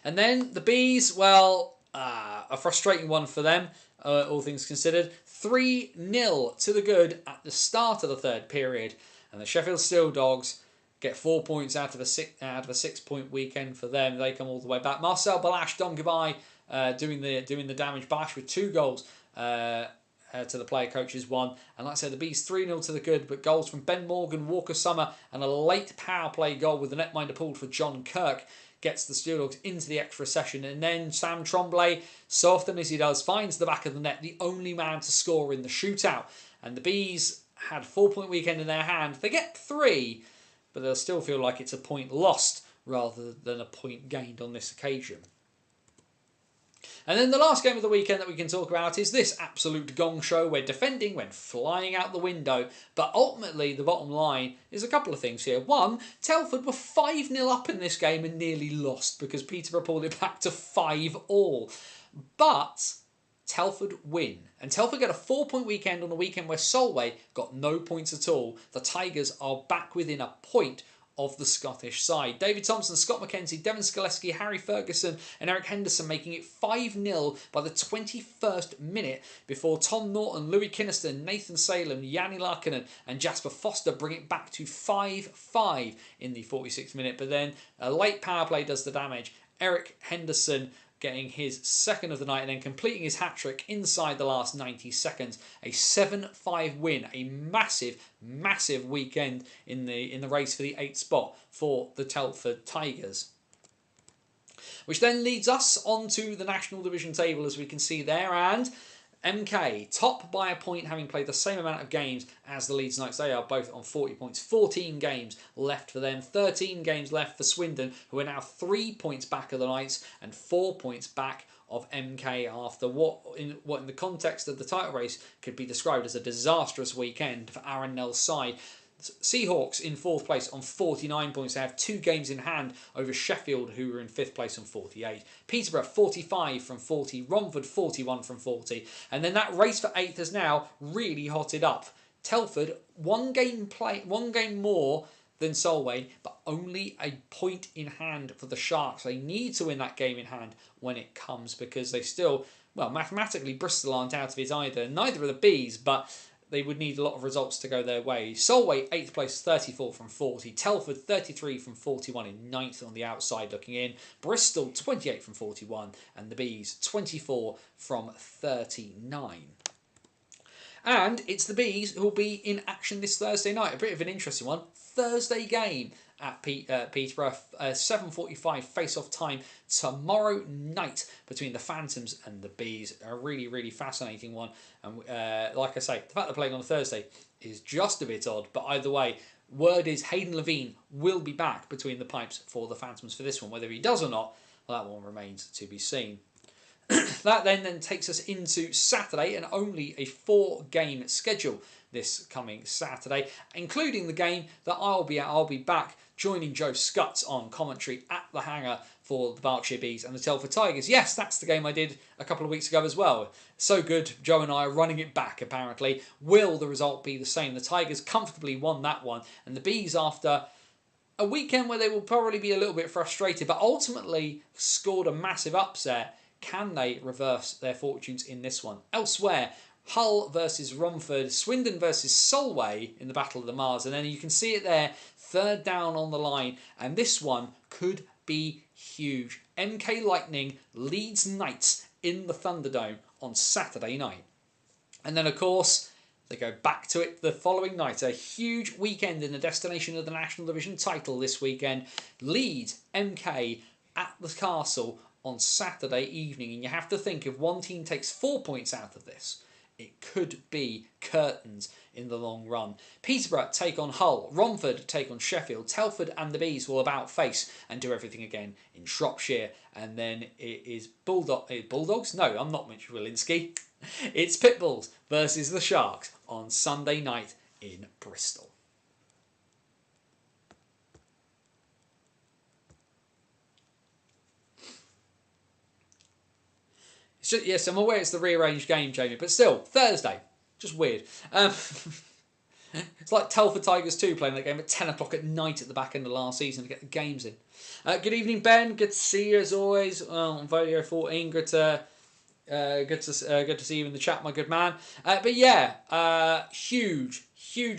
And then the Bees, well, a frustrating one for them, all things considered. 3-0 to the good at the start of the third period, and the Sheffield Steel Dogs get 4 points out of a 6-point weekend for them. They come all the way back. Marcel Balash, Dom Gabai doing the damage. Balash with 2 goals to the player coaches 1. And like I said, the Bees 3-0 to the good, but goals from Ben Morgan, Walker Summer, and a late power play goal with the netminder pulled for John Kirk gets the Steel Dogs into the extra session. And then Sam Tremblay, so often as he does, finds the back of the net, the only man to score in the shootout. And the Bees had 4-point weekend in their hand. They get 3, but they'll still feel like it's a point lost rather than a point gained on this occasion. And then the last game of the weekend that we can talk about is this absolute gong show where defending went flying out the window. But ultimately, the bottom line is a couple of things here. One, Telford were 5-0 up in this game and nearly lost because Peterborough pulled it back to 5-all. But Telford win. And Telford get a 4-point weekend on a weekend where Solway got no points at all. The Tigers are back within a point of the Scottish side. David Thompson, Scott McKenzie, Devon Skaleski, Harry Ferguson and Eric Henderson making it 5-0 by the 21st minute before Tom Norton, Louis Kinniston, Nathan Salem, Yanni Larkinen and Jasper Foster bring it back to 5-5 in the 46th minute. But then a late power play does the damage. Eric Henderson getting his second of the night and then completing his hat-trick inside the last 90 seconds. A 7-5 win, a massive, massive weekend in the race for the 8th spot for the Telford Tigers. Which then leads us onto the National Division table, as we can see there, and MK, top by a point, having played the same amount of games as the Leeds Knights. They are both on 40 points. 14 games left for them. 13 games left for Swindon, who are now 3 points back of the Knights and 4 points back of MK after what in the context of the title race could be described as a disastrous weekend for Aaron Nell's side. Seahawks in 4th place on 49 points. They have 2 games in hand over Sheffield, who were in 5th place on 48. Peterborough 45 from 40. Romford 41 from 40. And then that race for 8th has now really hotted up. Telford, one game more than Solway, but only a point in hand for the Sharks. They need to win that game in hand when it comes, because they still, well, mathematically Bristol aren't out of it either. Neither are the Bees, but they would need a lot of results to go their way. Solway, 8th place, 34 from 40. Telford, 33 from 41 in 9th on the outside looking in. Bristol, 28 from 41. And the Bees, 24 from 39. And it's the Bees who will be in action this Thursday night. A bit of an interesting one. Thursday game at Peterborough. 7:45 face-off time tomorrow night between the Phantoms and the Bees. A really, really fascinating one. And like I say, the fact they're playing on a Thursday is just a bit odd. But either way, word is Hayden Levine will be back between the pipes for the Phantoms for this one. Whether he does or not, well, that one remains to be seen. That then takes us into Saturday, and only a 4-game schedule this coming Saturday, including the game that I'll be at. I'll be back joining Joe Scutts on commentary at the Hangar for the Berkshire Bees and the Telford Tigers. Yes, that's the game I did a couple of weeks ago as well. So good, Joe and I are running it back apparently. Will the result be the same? The Tigers comfortably won that one, and the Bees, after a weekend where they will probably be a little bit frustrated, but ultimately scored a massive upset. Can they reverse their fortunes in this one? Elsewhere, Hull versus Romford, Swindon versus Solway in the Battle of the Mars. And then you can see it there, 3rd down on the line. And this one could be huge. MK Lightning Leeds Knights in the Thunderdome on Saturday night. And then, of course, they go back to it the following night. A huge weekend in the destination of the National Division title this weekend. Leeds, MK at the Castle on Saturday evening, and you have to think, if one team takes 4 points out of this, it could be curtains in the long run. Peterborough take on Hull, Romford take on Sheffield, Telford and the Bees will about face and do everything again in Shropshire, and then it is Bulldogs? No, I'm not Mitch Wilinski. It's Pitbulls versus the Sharks on Sunday night in Bristol. Yes, I'm aware it's the rearranged game, Jamie, but still, Thursday. Just weird. It's like Telford Tigers 2 playing that game at 10 o'clock at night at the back end of last season to get the games in. Good evening, Ben. Good to see you as always on Vodeo 14. Good to Good to see you in the chat, my good man. But yeah, huge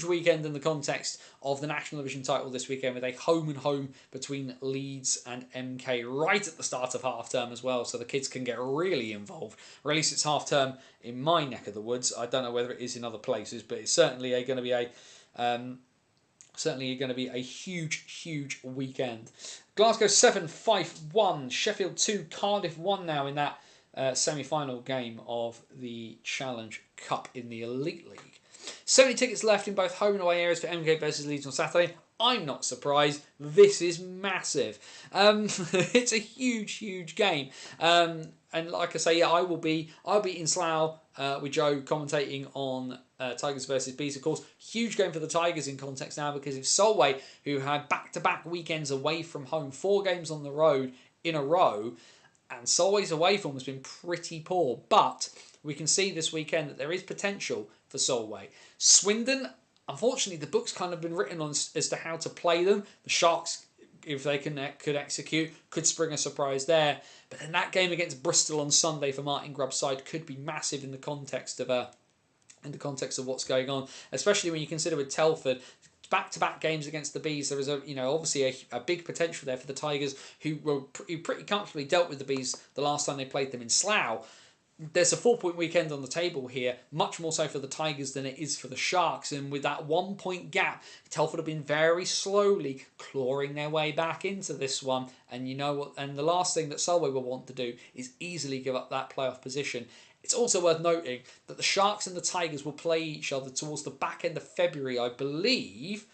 weekend in the context of the National Division title this weekend, with a home and home between Leeds and MK right at the start of half term as well, so the kids can get really involved. Or at least it's half term in my neck of the woods. I don't know whether it is in other places, but it's certainly going to be a huge weekend. Glasgow 7, Fife 1, Sheffield 2, Cardiff 1 now in that semi-final game of the Challenge Cup in the Elite League. 70 tickets left in both home and away areas for MK versus Leeds on Saturday. I'm not surprised. This is massive. It's a huge game. And like I say, yeah, I'll be in Slough with Joe commentating on Tigers versus Bees. Of course, huge game for the Tigers in context now, because if Solway, who had back-to-back weekends away from home, 4 games on the road in a row, and Solway's away form has been pretty poor. But we can see this weekend that there is potential for Solway. Swindon, unfortunately, the book's kind of been written on as to how to play them. The Sharks, if they could execute, could spring a surprise there. But then that game against Bristol on Sunday for Martin Grubb's side could be massive in the context of what's going on, especially when you consider with Telford, back-to-back games against the Bees. There is obviously a big potential there for the Tigers, who pretty comfortably dealt with the Bees the last time they played them in Slough. There's a 4-point weekend on the table here, much more so for the Tigers than it is for the Sharks. And with that 1-point gap, Telford have been very slowly clawing their way back into this one. And you know what? And the last thing that Solway will want to do is easily give up that playoff position. It's also worth noting that the Sharks and the Tigers will play each other towards the back end of February, I believe.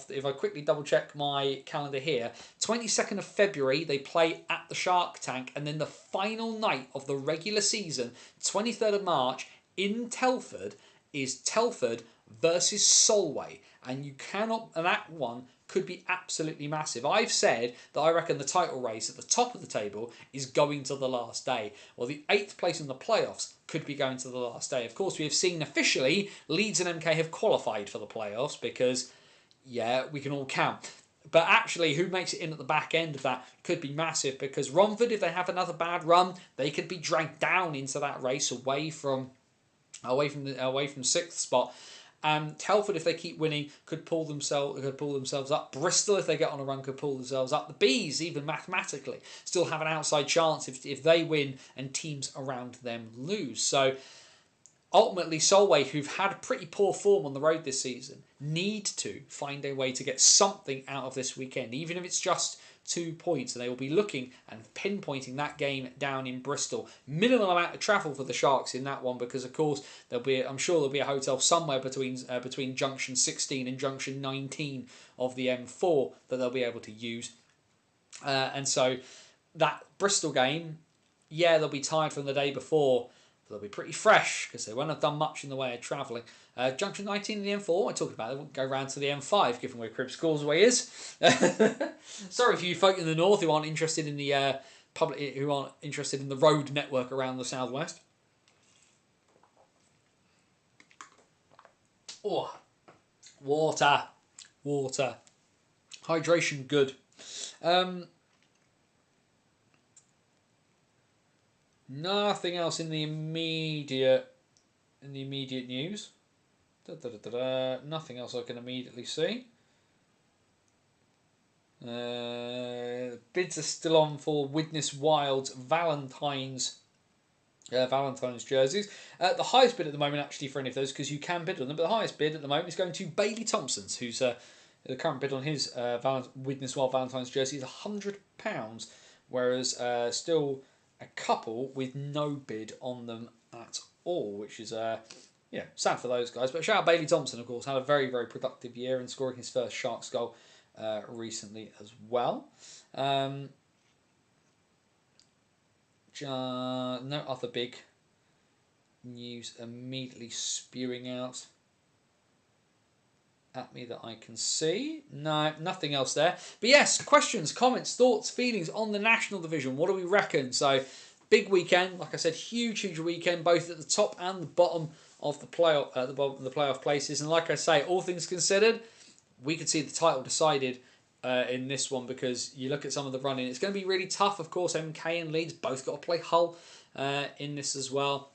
If I quickly double check my calendar here, 22nd of February they play at the Shark Tank, and then the final night of the regular season, 23rd of March in Telford, is Telford versus Solway, and that one could be absolutely massive. I've said that I reckon the title race at the top of the table is going to the last day, or the 8th place in the playoffs could be going to the last day. Of course, we have seen officially Leeds and MK have qualified for the playoffs, because yeah, we can all count. But actually, who makes it in at the back end of that could be massive, because Romford, if they have another bad run, they could be dragged down into that race away from the 6th spot. Telford, if they keep winning, could pull themselves up. Bristol, if they get on a run, could pull themselves up. The Bees, even mathematically, still have an outside chance if they win and teams around them lose. So ultimately, Solway, who've had pretty poor form on the road this season, need to find a way to get something out of this weekend, even if it's just 2 points. And they will be looking and pinpointing that game down in Bristol. Minimal amount of travel for the Sharks in that one, because of course I'm sure there'll be a hotel somewhere between junction 16 and junction 19 of the M4 that they'll be able to use. And so that Bristol game, yeah, they'll be tired from the day before. They'll be pretty fresh because they won't have done much in the way of travelling. Junction 19 and the M4, I talked about, they won't go round to the M5, given where Cribs Causeway is. Sorry for you folk in the north who aren't interested in the road network around the southwest. Oh, water. Hydration good. Nothing else in the immediate news. Nothing else I can immediately see. Bids are still on for Widnes Wild's Valentine's jerseys. The highest bid at the moment, actually, for any of those, because you can bid on them, but the highest bid at the moment is going to Bailey Thompson's, who's the current bid on his Widnes Wild Valentine's jersey is £100, whereas still a couple with no bid on them at all, which is sad for those guys. But shout out Bailey Thompson, of course, had a very, very productive year and scoring his first Sharks goal recently as well. No other big news immediately spewing out at me that I can see. No, nothing else there. But yes, questions, comments, thoughts, feelings on the National Division. What do we reckon? So, big weekend. Like I said, huge weekend, both at the top and the bottom of the playoff places. And like I say, all things considered, we could see the title decided in this one, because you look at some of the running. It's going to be really tough, of course. MK and Leeds both got to play Hull in this as well.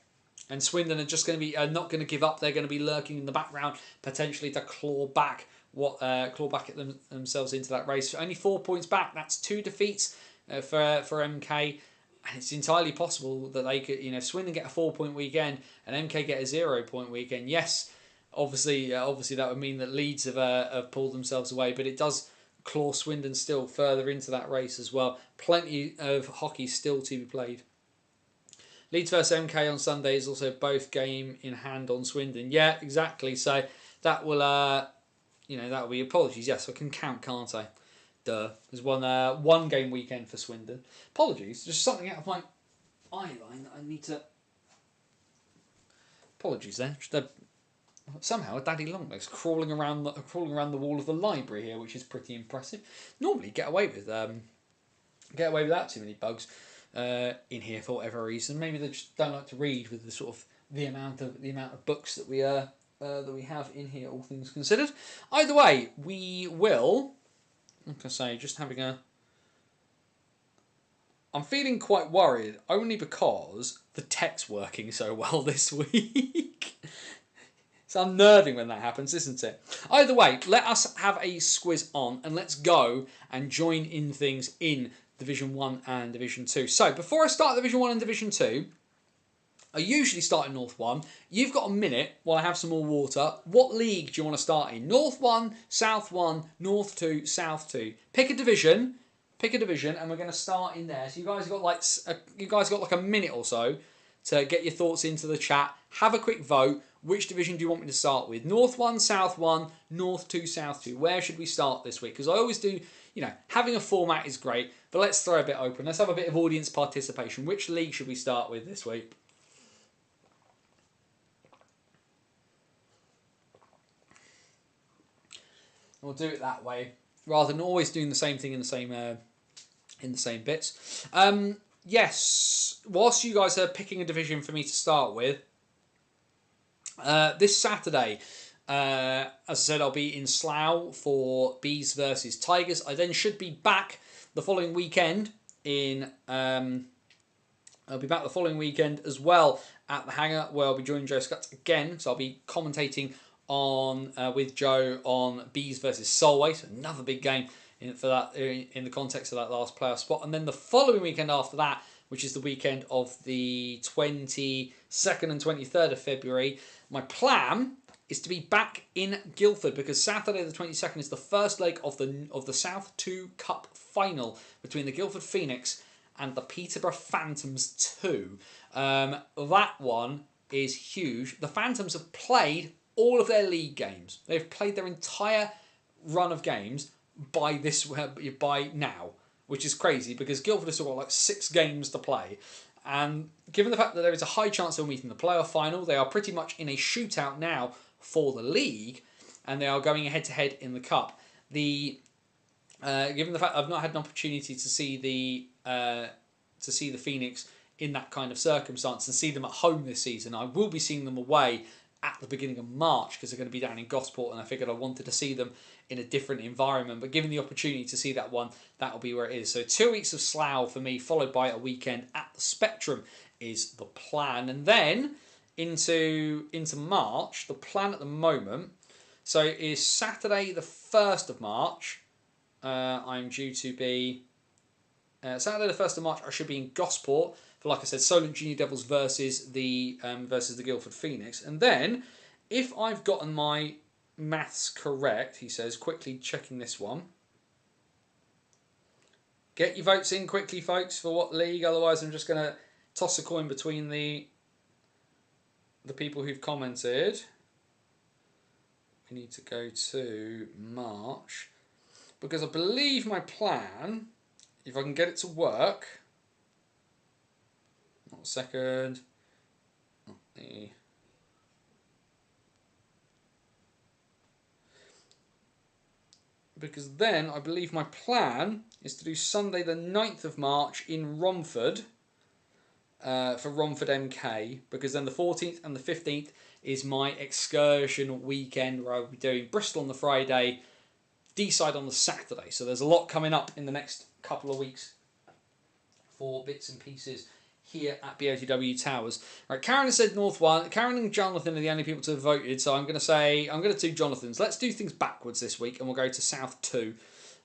And Swindon are just going to be not going to give up. They're going to be lurking in the background, potentially to claw back at themselves into that race. Only 4 points back. That's 2 defeats for MK. And it's entirely possible that they could, Swindon get a 4-point weekend and MK get a 0-point weekend. Yes, obviously that would mean that Leeds have pulled themselves away, but it does claw Swindon still further into that race as well. Plenty of hockey still to be played. Leeds versus MK on Sunday is also both game in hand on Swindon. Yeah, exactly. So that will, that will be apologies. Yes, I can count, can't I? Duh. There's one game weekend for Swindon. Apologies. Just something out of my eye line that I need to. Apologies there. Somehow a daddy longlegs crawling around the wall of the library here, which is pretty impressive. Normally get away without too many bugs in here for whatever reason. Maybe they just don't like to read with the sort of the amount of books that we have in here, all things considered. Either way, we will. Like I say, just having a. I'm feeling quite worried, only because the tech's working so well this week. It's unnerving when that happens, isn't it? Either way, let us have a squiz on and let's go and join in things in Division 1 and Division 2. So, before I start Division 1 and Division 2, I usually start in North 1. You've got a minute while I have some more water. What league do you want to start in? North 1, South 1, North 2, South 2. Pick a division, and we're going to start in there. So you guys got like a minute or so to get your thoughts into the chat. Have a quick vote. Which division do you want me to start with? North 1, South 1, North 2, South 2. Where should we start this week? Because I always do, having a format is great, but let's throw a bit open. Let's have a bit of audience participation. Which league should we start with this week? We'll do it that way, rather than always doing the same thing in the same bits. Yes, whilst you guys are picking a division for me to start with, this Saturday, as I said, I'll be in Slough for Bees versus Tigers. I then should be back the following weekend I'll be back the following weekend as well at the Hangar, where I'll be joining Joe Scutts again. So I'll be commentating on with Joe on Bees versus Solway. So another big game in the context of that last playoff spot. And then the following weekend after that, which is the weekend of the 22nd and 23rd of February, my plan is to be back in Guildford, because Saturday the 22nd is the first leg of the South 2 Cup final between the Guildford Phoenix and the Peterborough Phantoms 2. That one is huge. The Phantoms have played all of their league games. They've played their entire run of games by now, which is crazy, because Guildford has still got like 6 games to play. And given the fact that there is a high chance they'll meet in the playoff final, they are pretty much in a shootout now for the league, and they are going head-to-head in the cup. Given the fact I've not had an opportunity to see the Phoenix in that kind of circumstance and see them at home this season, I will be seeing them away at the beginning of March, because they're going to be down in Gosport, and I figured I wanted to see them in a different environment. But given the opportunity to see that one, that'll be where it is. So 2 weeks of Slough for me, followed by a weekend at the Spectrum is the plan. And then into March, the plan at the moment, so is Saturday the 1st of March. I'm due to be... Saturday the 1st of March, I should be in Gosport for, like I said, Solent Junior Devils versus the Guildford Phoenix. And then, if I've gotten my maths correct, he says, quickly checking this one. Get your votes in quickly, folks, for what league. Otherwise, I'm just going to toss a coin between the people who've commented. We need to go to March, because I believe my plan, if I can get it to work... Not a second. Because then I believe my plan is to do Sunday the 9th of March in Romford for Romford MK, because then the 14th and the 15th is my excursion weekend, where I'll be doing Bristol on the Friday, D-side on the Saturday. So there's a lot coming up in the next couple of weeks for bits and pieces here at BOTW Towers. Right, Karen has said North 1. Karen and Jonathan are the only people to have voted, so I'm going to do Jonathan's. Let's do things backwards this week, and we'll go to South 2.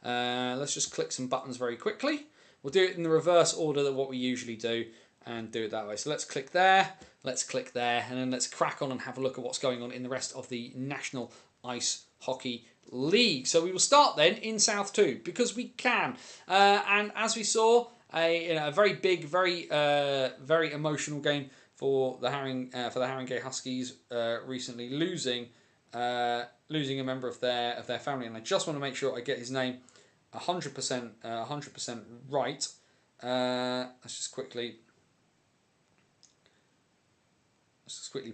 Let's just click some buttons very quickly. We'll do it in the reverse order that what we usually do, and do it that way. So let's click there, and then let's crack on and have a look at what's going on in the rest of the National Ice Hockey League. So we will start then in South 2, because we can. And as we saw, a very big, very emotional game for the Haringey Huskies recently, losing a member of their family. And I just want to make sure I get his name 100% right. Let's just quickly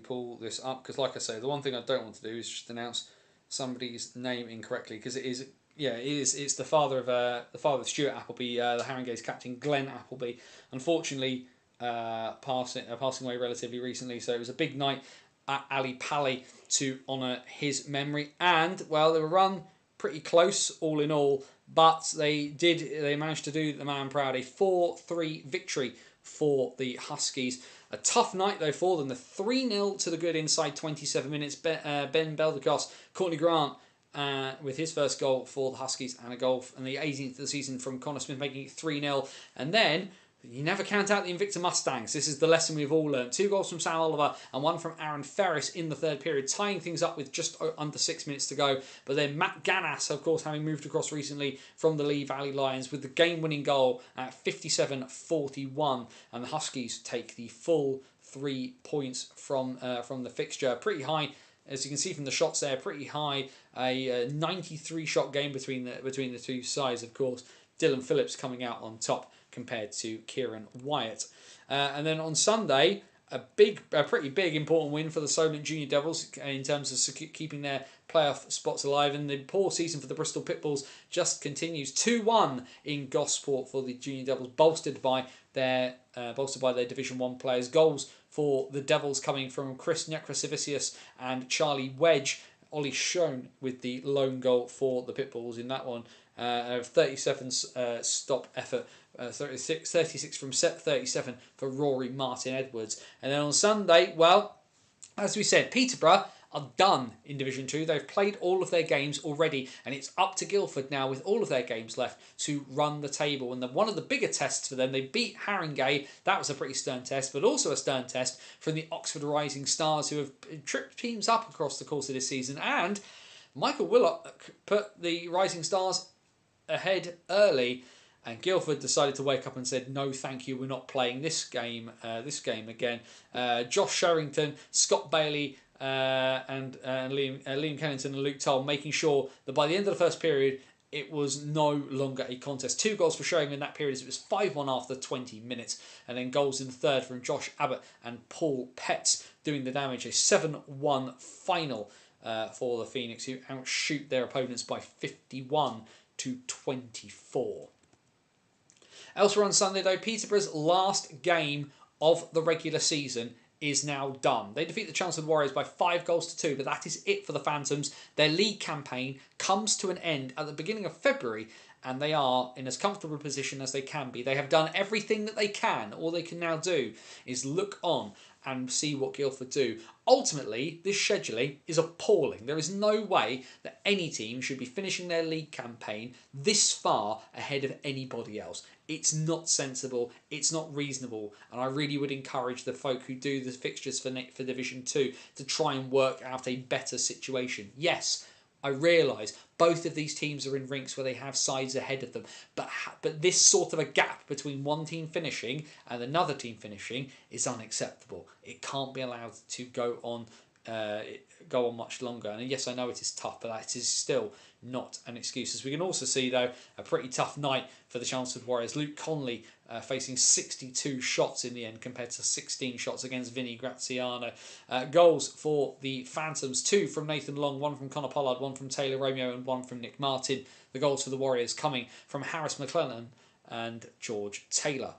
pull this up, because like I say, the one thing I don't want to do is just announce somebody's name incorrectly, because it's the father of Stuart Appleby, the Haringey's captain, Glenn Appleby, unfortunately passing away relatively recently. So it was a big night at Ali Pali to honour his memory, and well, they were run pretty close all in all, but they managed to do the man proud. A 4-3 victory for the Huskies. A tough night though for them. The 3-0 to the good inside 27 minutes. Ben Beldekos, Courtney Grant with his first goal for the Huskies, and a goal in the 18th of the season from Connor Smith, making it 3-0. And then you never count out the Invicta Mustangs. This is the lesson we've all learned. 2 goals from Sam Oliver and 1 from Aaron Ferris in the third period, tying things up with just under 6 minutes to go. But then Matt Ganas, of course, having moved across recently from the Lee Valley Lions, with the game-winning goal at 57-41. And the Huskies take the full 3 points from the fixture. Pretty high, as you can see from the shots there, pretty high. A 93-shot game between the two sides, of course. Dylan Phillips coming out on top compared to Kieran Wyatt. And then on Sunday, a pretty big important win for the Solent Junior Devils in terms of keeping their playoff spots alive. And the poor season for the Bristol Pitbulls just continues. 2-1 in Gosport for the Junior Devils, bolstered by their Division 1 players. Goals for the Devils coming from Chris Nekrasivicius and Charlie Wedge. Ollie Schoen with the lone goal for the Pitbulls in that one. 37 stop effort, 36 from set 37 for Rory Martin Edwards. And then on Sunday, well, as we said, Peterborough are done in Division 2. They've played all of their games already, and it's up to Guildford now, with all of their games left, to run the table. And one of the bigger tests for them, they beat Haringey. That was a pretty stern test, but also a stern test from the Oxford Rising Stars, who have tripped teams up across the course of this season. And Michael Willock put the Rising Stars ahead early, and Guildford decided to wake up and said, no thank you, we're not playing this game again. Josh Sherrington, Scott Bailey, and Liam Kennington and Luke Tull making sure that by the end of the first period it was no longer a contest. 2 goals for Sherrington in that period, as it was 5-1 after 20 minutes, and then goals in the third from Josh Abbott and Paul Petts doing the damage. A 7-1 final for the Phoenix, who outshoot their opponents by 51-24. Elsewhere on Sunday though, Peterborough's last game of the regular season is now done. They defeat the Chelmsford Warriors by 5-2, but that is it for the Phantoms. Their league campaign comes to an end at the beginning of February, and they are in as comfortable a position as they can be. They have done everything that they can. All they can now do is look on and see what Guildford do. Ultimately, this scheduling is appalling. There is no way that any team should be finishing their league campaign this far ahead of anybody else. It's not sensible, it's not reasonable, and I really would encourage the folk who do the fixtures for Division 2 to try and work out a better situation. Yes, I realise both of these teams are in rinks where they have sides ahead of them, but this sort of a gap between one team finishing and another team finishing is unacceptable. It can't be allowed to go on much longer. And yes, I know it is tough, but that is still not an excuse. As we can also see, though, a pretty tough night for the Chelmsford Warriors. Luke Conley facing 62 shots in the end compared to 16 shots against Vinny Graziano. Goals for the Phantoms, 2 from Nathan Long, 1 from Connor Pollard, 1 from Taylor Romeo and 1 from Nick Martin. The goals for the Warriors coming from Harris McClellan and George Taylor.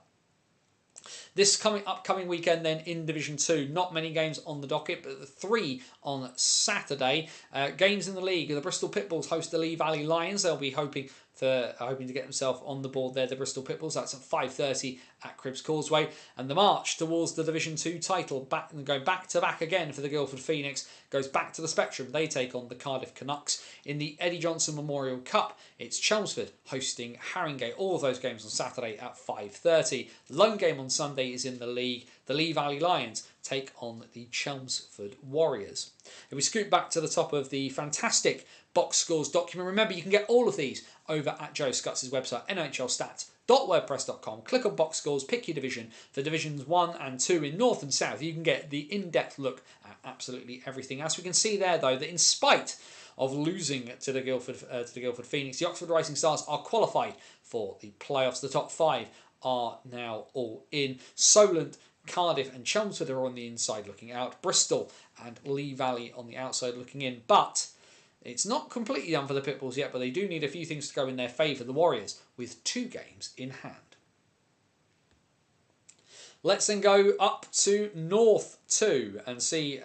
This upcoming weekend then in Division 2, not many games on the docket, but 3 on Saturday. Games in the league, the Bristol Pitbulls host the Lee Valley Lions. They'll be hoping to get themselves on the board there, the Bristol Pitbulls. That's at 5:30 at Cribbs Causeway. And the march towards the Division 2 title, going back to back again for the Guildford Phoenix, goes back to the Spectrum. They take on the Cardiff Canucks. In the Eddie Johnson Memorial Cup, it's Chelmsford hosting Haringey. All of those games on Saturday at 5:30. The lone game on Sunday is in the league. The Lee Valley Lions take on the Chelmsford Warriors. If we scoot back to the top of the fantastic box scores document, remember you can get all of these over at Joe Scutts' website, nhlstats.wordpress.com. Click on box scores, pick your division. For divisions 1 and 2 in North and South, you can get the in-depth look at absolutely everything. As we can see there, though, that in spite of losing to the Guildford Phoenix, the Oxford Racing Stars are qualified for the playoffs. The top 5 are now all in. Solent, Cardiff and Chelmsford are on the inside looking out. Bristol and Lee Valley on the outside looking in. But it's not completely done for the Pitbulls yet, but they do need a few things to go in their favour. The Warriors with 2 games in hand. Let's then go up to North 2 and see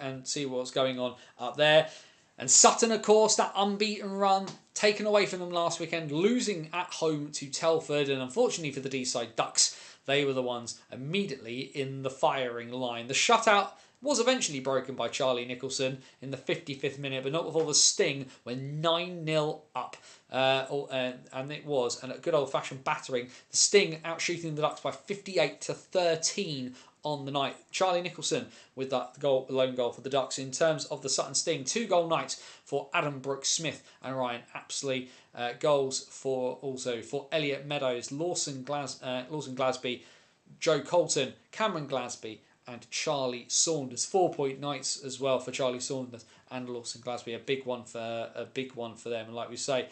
what's going on up there. And Sutton, of course, that unbeaten run taken away from them last weekend, losing at home to Telford. And unfortunately for the D-side Ducks, they were the ones immediately in the firing line. The shutout was eventually broken by Charlie Nicholson in the 55th minute, but not before the Sting went 9-0 up. And it was a good old-fashioned battering. The Sting outshooting the Ducks by 58-13 on the night. Charlie Nicholson with that lone goal for the Ducks. In terms of the Sutton Sting, 2-goal nights for Adam Brooks-Smith and Ryan Apsley. Goals for Elliot Meadows, Lawson Glasby, Joe Colton, Cameron Glasby, and Charlie Saunders. 4-point nights as well for Charlie Saunders and Lawson Glasby. A big one for them. And like we say,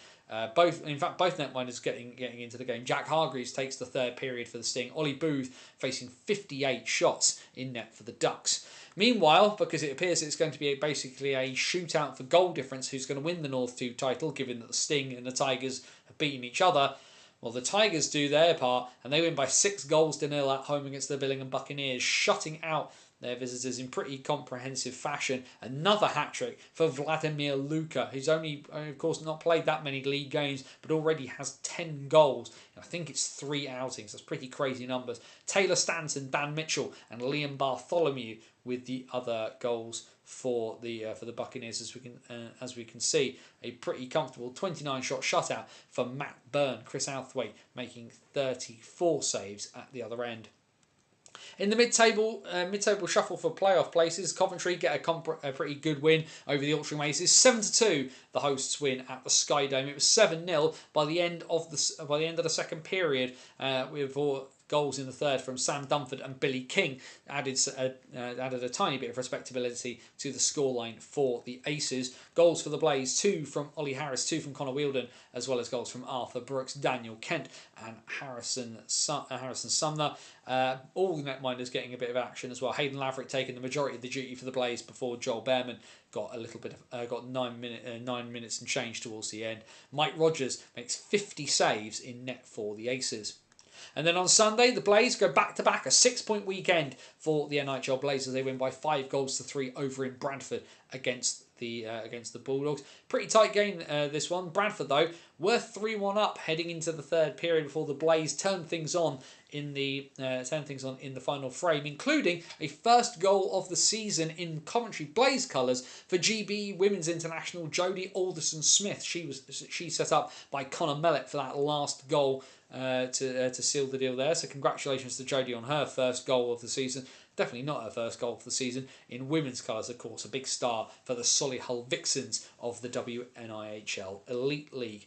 both netminders getting into the game. Jack Hargreaves takes the third period for the Sting. Ollie Booth facing 58 shots in net for the Ducks. Meanwhile, because it appears it's going to be basically a shootout for goal difference, who's going to win the North 2 title, given that the Sting and the Tigers have beaten each other. Well, the Tigers do their part, and they win by 6-0 at home against the Billingham Buccaneers, shutting out their visitors in pretty comprehensive fashion. Another hat-trick for Vladimir Luka, who's only, of course, not played that many league games, but already has 10 goals. I think it's 3 outings. That's pretty crazy numbers. Taylor Stanton, Dan Mitchell, and Liam Bartholomew with the other goals for the Buccaneers. As we can see, a pretty comfortable 29-shot shutout for Matt Byrne. Chris Outhwaite making 34 saves at the other end. In the mid-table shuffle for playoff places, Coventry get a pretty good win over the Altrincham Aces. 7-2, the hosts win at the Sky Dome. It was 7-0 by the end of the second period, with goals in the third from Sam Dunford and Billy King added a tiny bit of respectability to the scoreline for the Aces. Goals for the Blaze, 2 from Ollie Harris, 2 from Connor Wheeldon, as well as goals from Arthur Brooks, Daniel Kent and Harrison Sumner. All the netminders getting a bit of action as well. Hayden Laverick taking the majority of the duty for the Blaze before Joel Behrman got a little bit of got 9 minutes and change towards the end. Mike Rogers makes 50 saves in net for the Aces. And then on Sunday, the Blaze go back-to-back, a 6-point weekend for the NIHL Blazers. They win by 5-3 over in Bradford against the Bulldogs. Pretty tight game, this one. Bradford, though, were 3-1 up heading into the third period before the Blaze turned things on in the final frame, including a first goal of the season in Coventry Blaze colours for GB Women's International Jodie Alderson-Smith. She set up by Connor Mellett for that last goal to seal the deal there. So congratulations to Jodie on her first goal of the season. Definitely not her first goal of the season in women's colours, of course. A big star for the Solihull Vixens of the WNIHL Elite League.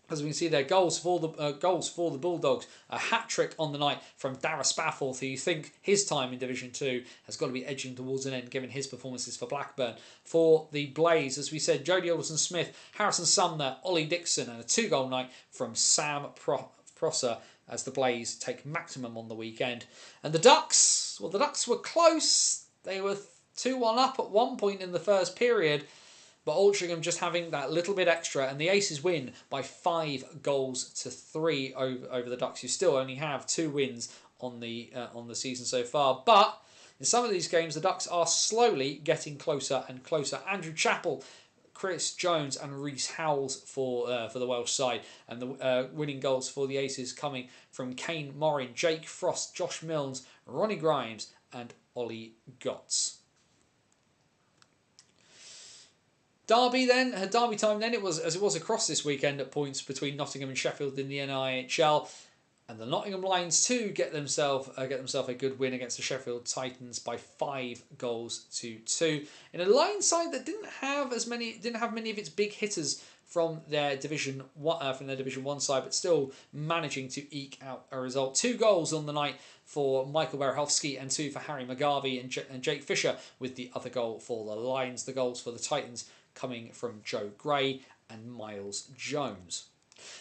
As we can see there, goals for the Bulldogs. A hat-trick on the night from Dara Spafforth, who you think his time in Division 2 has got to be edging towards an end, given his performances for Blackburn. For the Blaze, as we said, Jodie Alderson-Smith, Harrison Sumner, Ollie Dixon, and a 2-goal night from Sam Prosser, as the Blaze take maximum on the weekend. And the Ducks, well, the Ducks were close. They were 2-1 up at one point in the first period, but Altrincham just having that little bit extra, and the Aces win by 5-3 over the Ducks, who still only have 2 wins on the season so far. But in some of these games, the Ducks are slowly getting closer and closer. Andrew Chappell, Chris Jones and Reece Howells for the Welsh side, and the winning goals for the Aces coming from Kane Morin, Jake Frost, Josh Milnes, Ronnie Grimes and Ollie Gotts. Derby time then, it was as it was across this weekend at points between Nottingham and Sheffield in the NIHL. And the Nottingham Lions too get themselves a good win against the Sheffield Titans by 5-2 in a Lions side that didn't have many of its big hitters from their Division 1 side, but still managing to eke out a result. 2 goals on the night for Michael Berehowski and 2 for Harry McGarvey and Jake Fisher, with the other goal for the Lions. The goals for the Titans coming from Joe Gray and Miles Jones.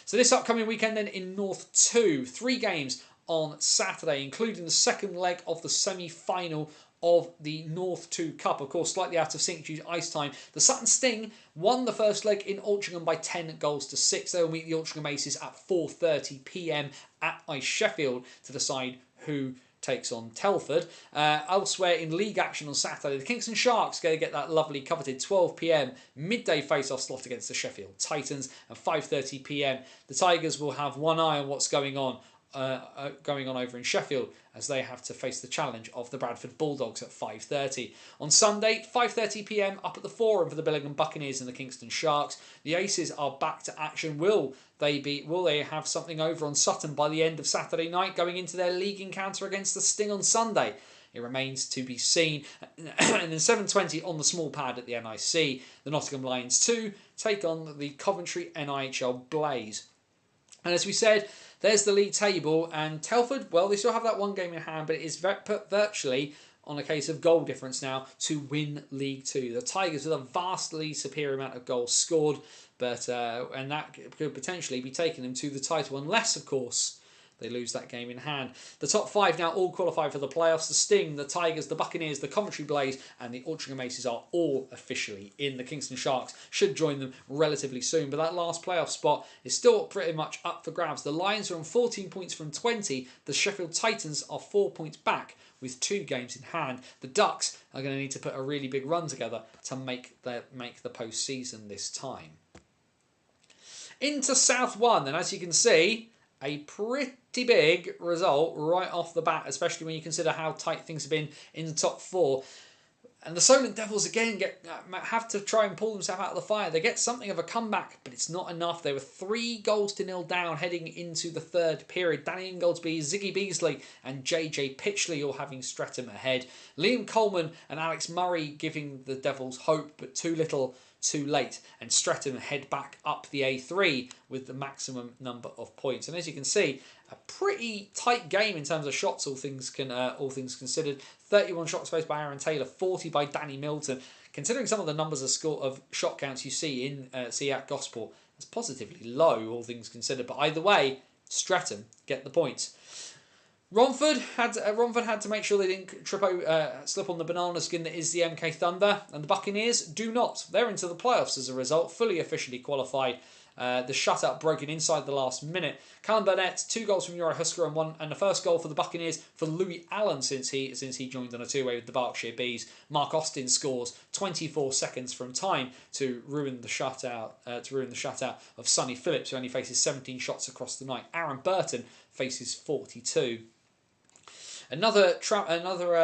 So this upcoming weekend then in North 2, 3 games on Saturday, including the second leg of the semi-final of the North 2 Cup. Of course, slightly out of sync due to ice time. The Sutton Sting won the first leg in Altrincham by 10-6. They will meet the Altrincham Aces at 4:30 p.m. at Ice Sheffield to decide who takes on Telford. Elsewhere in league action on Saturday, the Kingston Sharks going to get that lovely coveted 12 p.m. midday face-off slot against the Sheffield Titans, and 5:30 p.m. the Tigers will have one eye on what's going on over in Sheffield, as they have to face the challenge of the Bradford Bulldogs at 5:30. On Sunday, 5:30 p.m. up at the Forum for the Billingham Buccaneers and the Kingston Sharks. The Aces are back to action. Will they have something over on Sutton by the end of Saturday night, going into their league encounter against the Sting on Sunday? It remains to be seen. And then 7:20 on the small pad at the NIC, the Nottingham Lions 2 take on the Coventry NIHL Blaze. And as we said, there's the league table, and Telford, well, they still have that one game in hand, but it is virtually on a case of goal difference now to win League 2. The Tigers with a vastly superior amount of goals scored, but and that could potentially be taking them to the title, unless, of course, they lose that game in hand. The top 5 now all qualify for the playoffs. The Sting, the Tigers, the Buccaneers, the Coventry Blaze and the Altrincham Aces are all officially in. The Kingston Sharks should join them relatively soon, but that last playoff spot is still pretty much up for grabs. The Lions are on 14 points from 20. The Sheffield Titans are 4 points back with 2 games in hand. The Ducks are going to need to put a really big run together to make the postseason this time. Into South 1, and as you can see, a pretty big result right off the bat, especially when you consider how tight things have been in the top 4. And the Solent Devils again have to try and pull themselves out of the fire. They get something of a comeback, but it's not enough. They were 3-0 down heading into the third period. Danny Ingoldsby, Ziggy Beasley and JJ Pitchley all having Streatham ahead. Liam Coleman and Alex Murray giving the Devils hope, but too little too late, and Streatham head back up the A3 with the maximum number of points. And as you can see, a pretty tight game in terms of shots, all things considered. 31 shots faced by Aaron Taylor, 40 by Danny Milton. Considering some of the numbers of shot counts you see in at Gosport, it's positively low, all things considered. But either way, Streatham get the points. Romford had to make sure they didn't slip on the banana skin that is the MK Thunder, and the Buccaneers do not. They're into the playoffs as a result, fully officially qualified. The shutout broken inside the last minute. Callum Burnett, 2 goals from Uri Husker and the first goal for the Buccaneers for Louis Allen since he joined on a 2-way with the Berkshire Bees. Mark Austin scores 24 seconds from time to ruin the shutout of Sonny Phillips, who only faces 17 shots across the night. Aaron Burton faces 42. Another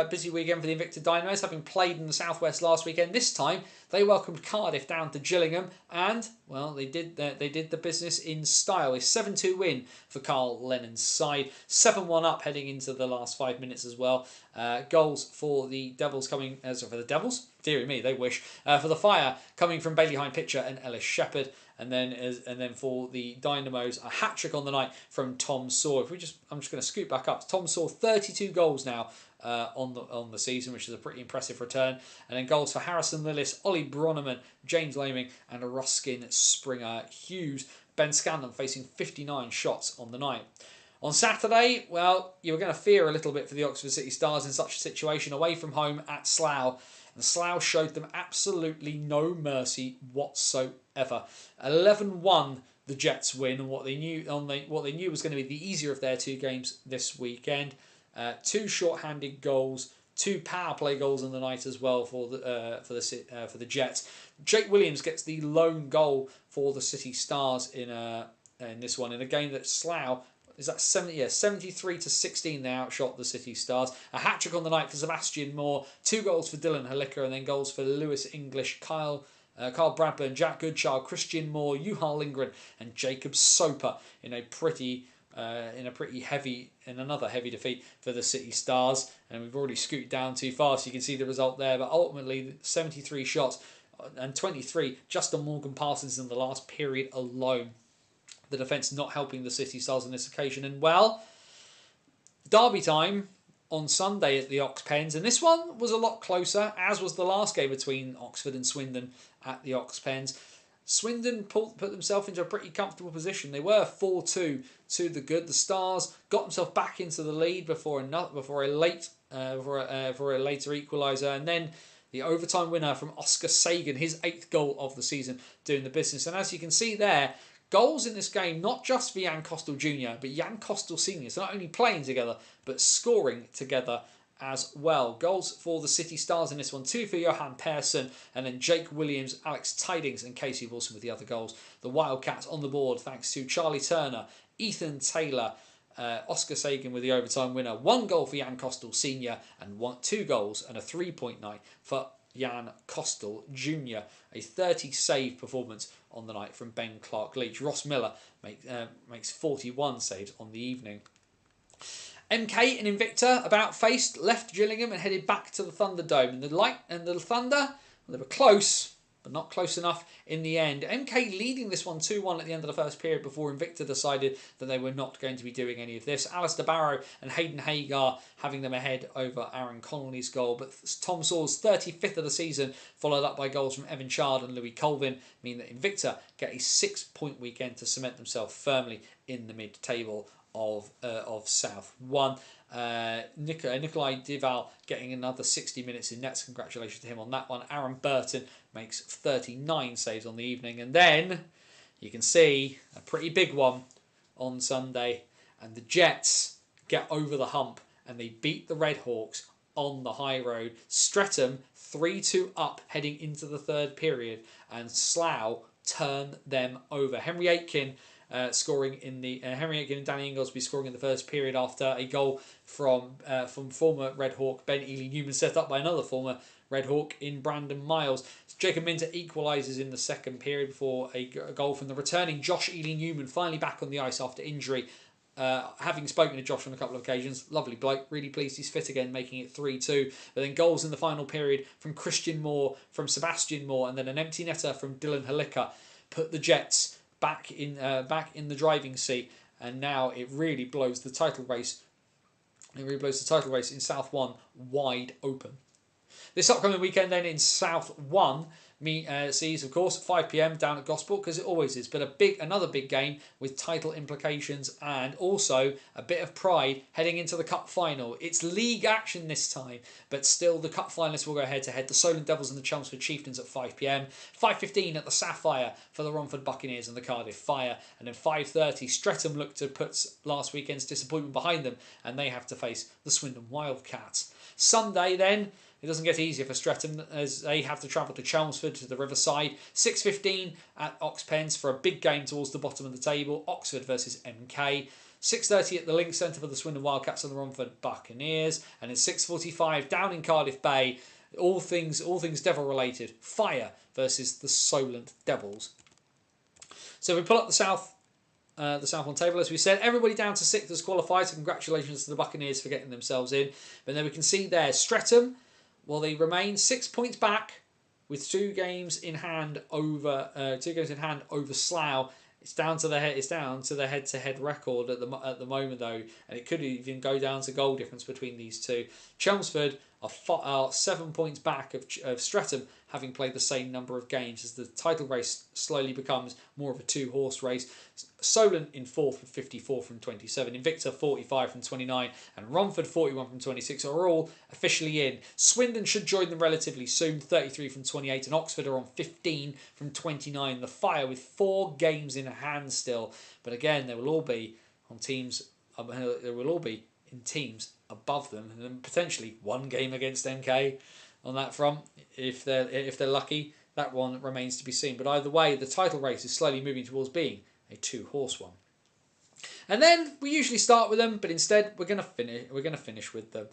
busy weekend for the Invicta Dynamos, having played in the Southwest last weekend. This time they welcomed Cardiff down to Gillingham, and well, they did the business in style. A 7-2 win for Carl Lennon's side, 7-1 up heading into the last 5 minutes as well. Goals for the Devils coming for the Devils. Dear me, they wish for the Fire coming from Bailey Hine Pitcher and Ellis Shepherd. And then for the Dynamos, a hat-trick on the night from Tom Saw. I'm just going to scoot back up. Tom Saw, 32 goals now on the season, which is a pretty impressive return. And then goals for Harrison Lillis, Ollie Bronneman, James Laming and Ruskin Springer Hughes. Ben Scanlon facing 59 shots on the night. On Saturday, well, you were going to fear a little bit for the Oxford City Stars in such a situation, away from home at Slough. And Slough showed them absolutely no mercy whatsoever. 11-1 the Jets win, and what they knew was going to be the easier of their 2 games this weekend. 2 short-handed goals, 2 power play goals in the night as well for the Jets. Jake Williams gets the lone goal for the City Stars in this one, in a game that Slough, is that 73 to 16 they outshot the City Stars. A hat-trick on the night for Sebastian Moore, 2 goals for Dylan Halicka, and then goals for Lewis English, Kyle Bradburn, Jack Goodchild, Christian Moore, Juha Lindgren, and Jacob Soper in another heavy defeat for the City Stars. And we've already scooted down too far, so you can see the result there. But ultimately, 73 shots and 23 just on Morgan Parsons in the last period alone. The defence not helping the City Stars on this occasion. And well, derby time on Sunday at the Ox Pens, and this one was a lot closer, as was the last game between Oxford and Swindon at the Ox Pens. Swindon put themselves into a pretty comfortable position. They were 4-2 to the good. The Stars got themselves back into the lead before a later equaliser, and then the overtime winner from Oscar Sagan, his 8th goal of the season, doing the business. And as you can see there, goals in this game, not just for Jan Kostel Jr., but Jan Kostel Sr. So not only playing together, but scoring together as well. Goals for the City Stars in this one, 2 for Johan Persson, and then Jake Williams, Alex Tidings, and Casey Wilson with the other goals. The Wildcats on the board thanks to Charlie Turner, Ethan Taylor, Oscar Sagan with the overtime winner. 1 goal for Jan Kostel Sr. and 2 goals and a 3.9 for Jan Kostel Jr. A 30 save performance on the night from Ben Clark-Leach. Ross Miller makes 41 saves on the evening. MK and Invicta about faced, left Gillingham and headed back to the Thunderdome. And the Thunder, well, they were close, but not close enough in the end. MK leading this one 2-1 at the end of the first period before Invicta decided that they were not going to be doing any of this. Alistair Barrow and Hayden Hagar having them ahead over Aaron Connolly's goal. But Tom Saw's 35th of the season, followed up by goals from Evan Chard and Louis Colvin, mean that Invicta get a 6-point weekend to cement themselves firmly in the mid-table of South 1. Nikolai Dival getting another 60 minutes in nets. Congratulations to him on that one. Aaron Burton makes 39 saves on the evening. And then you can see a pretty big one on Sunday. And the Jets get over the hump and they beat the Red Hawks on the high road. Streatham 3-2 up heading into the 3rd period. And Slough turn them over. Henry Aitken scoring in the Henry Aitken and Danny Inglesby scoring in the first period after a goal from former Red Hawk Ben Ely Newman, set up by another former Red Hawk in Brandon Miles. Jacob Minter equalises in the 2nd period before a goal from the returning Josh Ely Newman, finally back on the ice after injury. Having spoken to Josh on a couple of occasions, lovely bloke, really pleased he's fit again, making it 3-2. But then goals in the final period from Christian Moore, from Sebastian Moore, and then an empty netter from Dylan Halicka put the Jets back in the driving seat, and now it really blows the title race. It really blows the title race in South 1 wide open. This upcoming weekend then in South 1 sees, of course, 5 p.m. down at Gosport, because it always is, but another big game with title implications and also a bit of pride heading into the Cup final. It's league action this time, but still the Cup finalists will go head-to-head. The Solent Devils and the Chelmsford Chieftains at 5 p.m. 5:15 at the Sapphire for the Romford Buccaneers and the Cardiff Fire. And then 5:30, Streatham look to put last weekend's disappointment behind them, and they have to face the Swindon Wildcats. Sunday then, it doesn't get easier for Streatham as they have to travel to Chelmsford, to the Riverside. 6:15 at Ox Pens for a big game towards the bottom of the table. Oxford versus MK. 6:30 at the Link Centre for the Swindon Wildcats and the Romford Buccaneers. And at 6:45 down in Cardiff Bay, all things Devil related. Fire versus the Solent Devils. So we pull up the South one table, as we said. Everybody down to 6th has qualified, so congratulations to the Buccaneers for getting themselves in. But then we can see there, Streatham, well, they remain 6 points back with 2 games in hand over Slough. It's down to the head-to-head record at the moment though, and it could even go down to goal difference between these two. Chelmsford are 7 points back of Streatham, having played the same number of games, as the title race slowly becomes more of a 2-horse race. Solent in 4th with 54 from 27, Invicta 45 from 29, and Romford 41 from 26 are all officially in. Swindon should join them relatively soon, 33 from 28, and Oxford are on 15 from 29. The Fire with 4 games in hand still, but again, they will all be on teams. They will all be in teams above them, and then potentially one game against MK on that front if they're lucky. That one remains to be seen. But either way, the title race is slowly moving towards being a 2-horse one. And then we usually start with them, but instead we're gonna finish with them.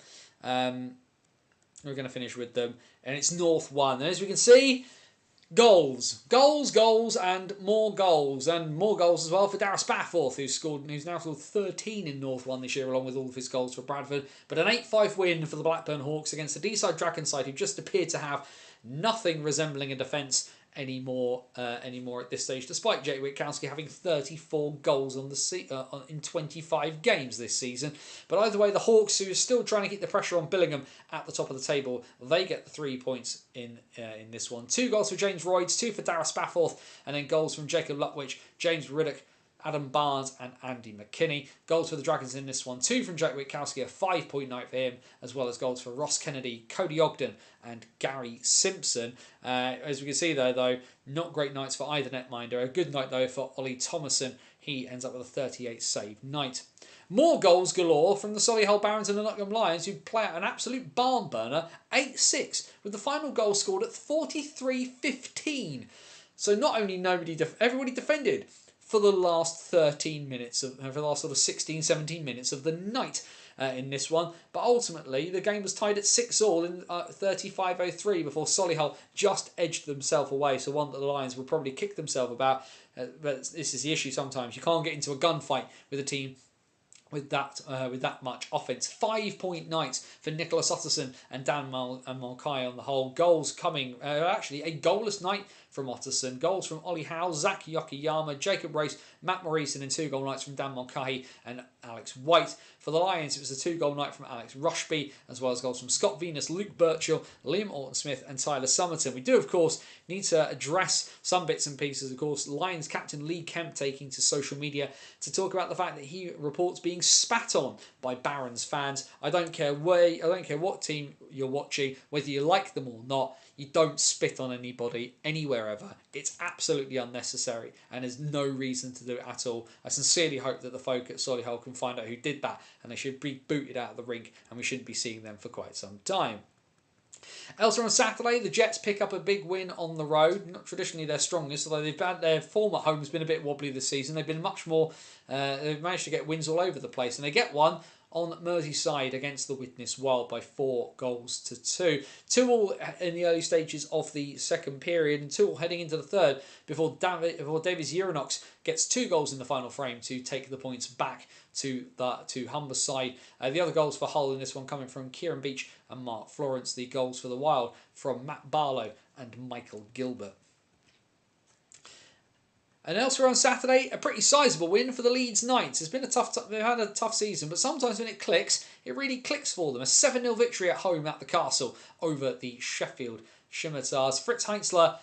We're gonna finish with them, and it's North 1. And as we can see, goals, and more goals as well for Darragh Spafford, who's now scored 13 in North 1 this year, along with all of his goals for Bradford. But an 8-5 win for the Blackburn Hawks against the D-side Dragon side, who just appeared to have nothing resembling a defence anymore at this stage, despite Jake Witkowski having 34 goals in 25 games this season. But either way, the Hawks, who are still trying to keep the pressure on Billingham at the top of the table, they get the 3 points in this one. 2 goals for James Royds, 2 for Darragh Spafford, and then goals from Jacob Lutwich, James Riddock, Adam Barnes and Andy McKinney. Goals for the Dragons in this one. 2 from Jack Witkowski, a 5-point night for him, as well as goals for Ross Kennedy, Cody Ogden and Gary Simpson. As we can see there, though, not great nights for either netminder. A good night, though, for Ollie Thomason. He ends up with a 38 save night. More goals galore from the Solihull Barons and the Nottingham Lions, who play out an absolute barn burner, 8-6, with the final goal scored at 43-15. So not only everybody defended for the last 13 minutes for the last sort of 16, 17 minutes of the night in this one. But ultimately, the game was tied at 6-all in 35:03 before Solihull just edged themselves away. So one that the Lions will probably kick themselves about. But this is the issue sometimes. You can't get into a gunfight with a team with that much offence. 5-point nights for Nicholas Utterson and Dan Mulcahy on the whole. Goals coming, actually a goalless night from Utterson. Goals from Ollie Howe, Zach Yokoyama, Jacob Race, Matt Maurice, and 2 goal nights from Dan Mulcahy and Alex White. For the Lions, it was a 2-goal night from Alex Rushby, as well as goals from Scott Venus, Luke Birchall, Liam Orton-Smith and Tyler Summerton. We do, of course, need to address some bits and pieces. Of course, Lions captain Lee Kemp taking to social media to talk about the fact that he reports being spat on by Barons fans. I don't care what team you're watching, whether you like them or not. You don't spit on anybody anywhere ever. It's absolutely unnecessary and there's no reason to do it at all. I sincerely hope that the folk at Solihull can find out who did that, and they should be booted out of the rink, and we shouldn't be seeing them for quite some time. Elsewhere on Saturday, the Jets pick up a big win on the road. Not traditionally their strongest, although their form at home has been a bit wobbly this season. They've been much more. They've managed to get wins all over the place, and they get one on Merseyside against the Widnes Wild by 4-2. 2-all in the early stages of the second period, and 2-all heading into the third before Davis Uranox gets 2 goals in the final frame to take the points back to Humberside. The other goals for Hull in this one coming from Kieran Beach and Mark Florence. The goals for the Wild from Matt Barlow and Michael Gilbert. And elsewhere on Saturday, a pretty sizable win for the Leeds Knights. They've had a tough season, but sometimes when it clicks, it really clicks for them. A 7-0 victory at home at the Castle over the Sheffield Scimitars. Fritz Heinzler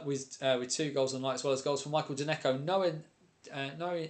with 2 goals on the night, as well as goals from Michael Daneko,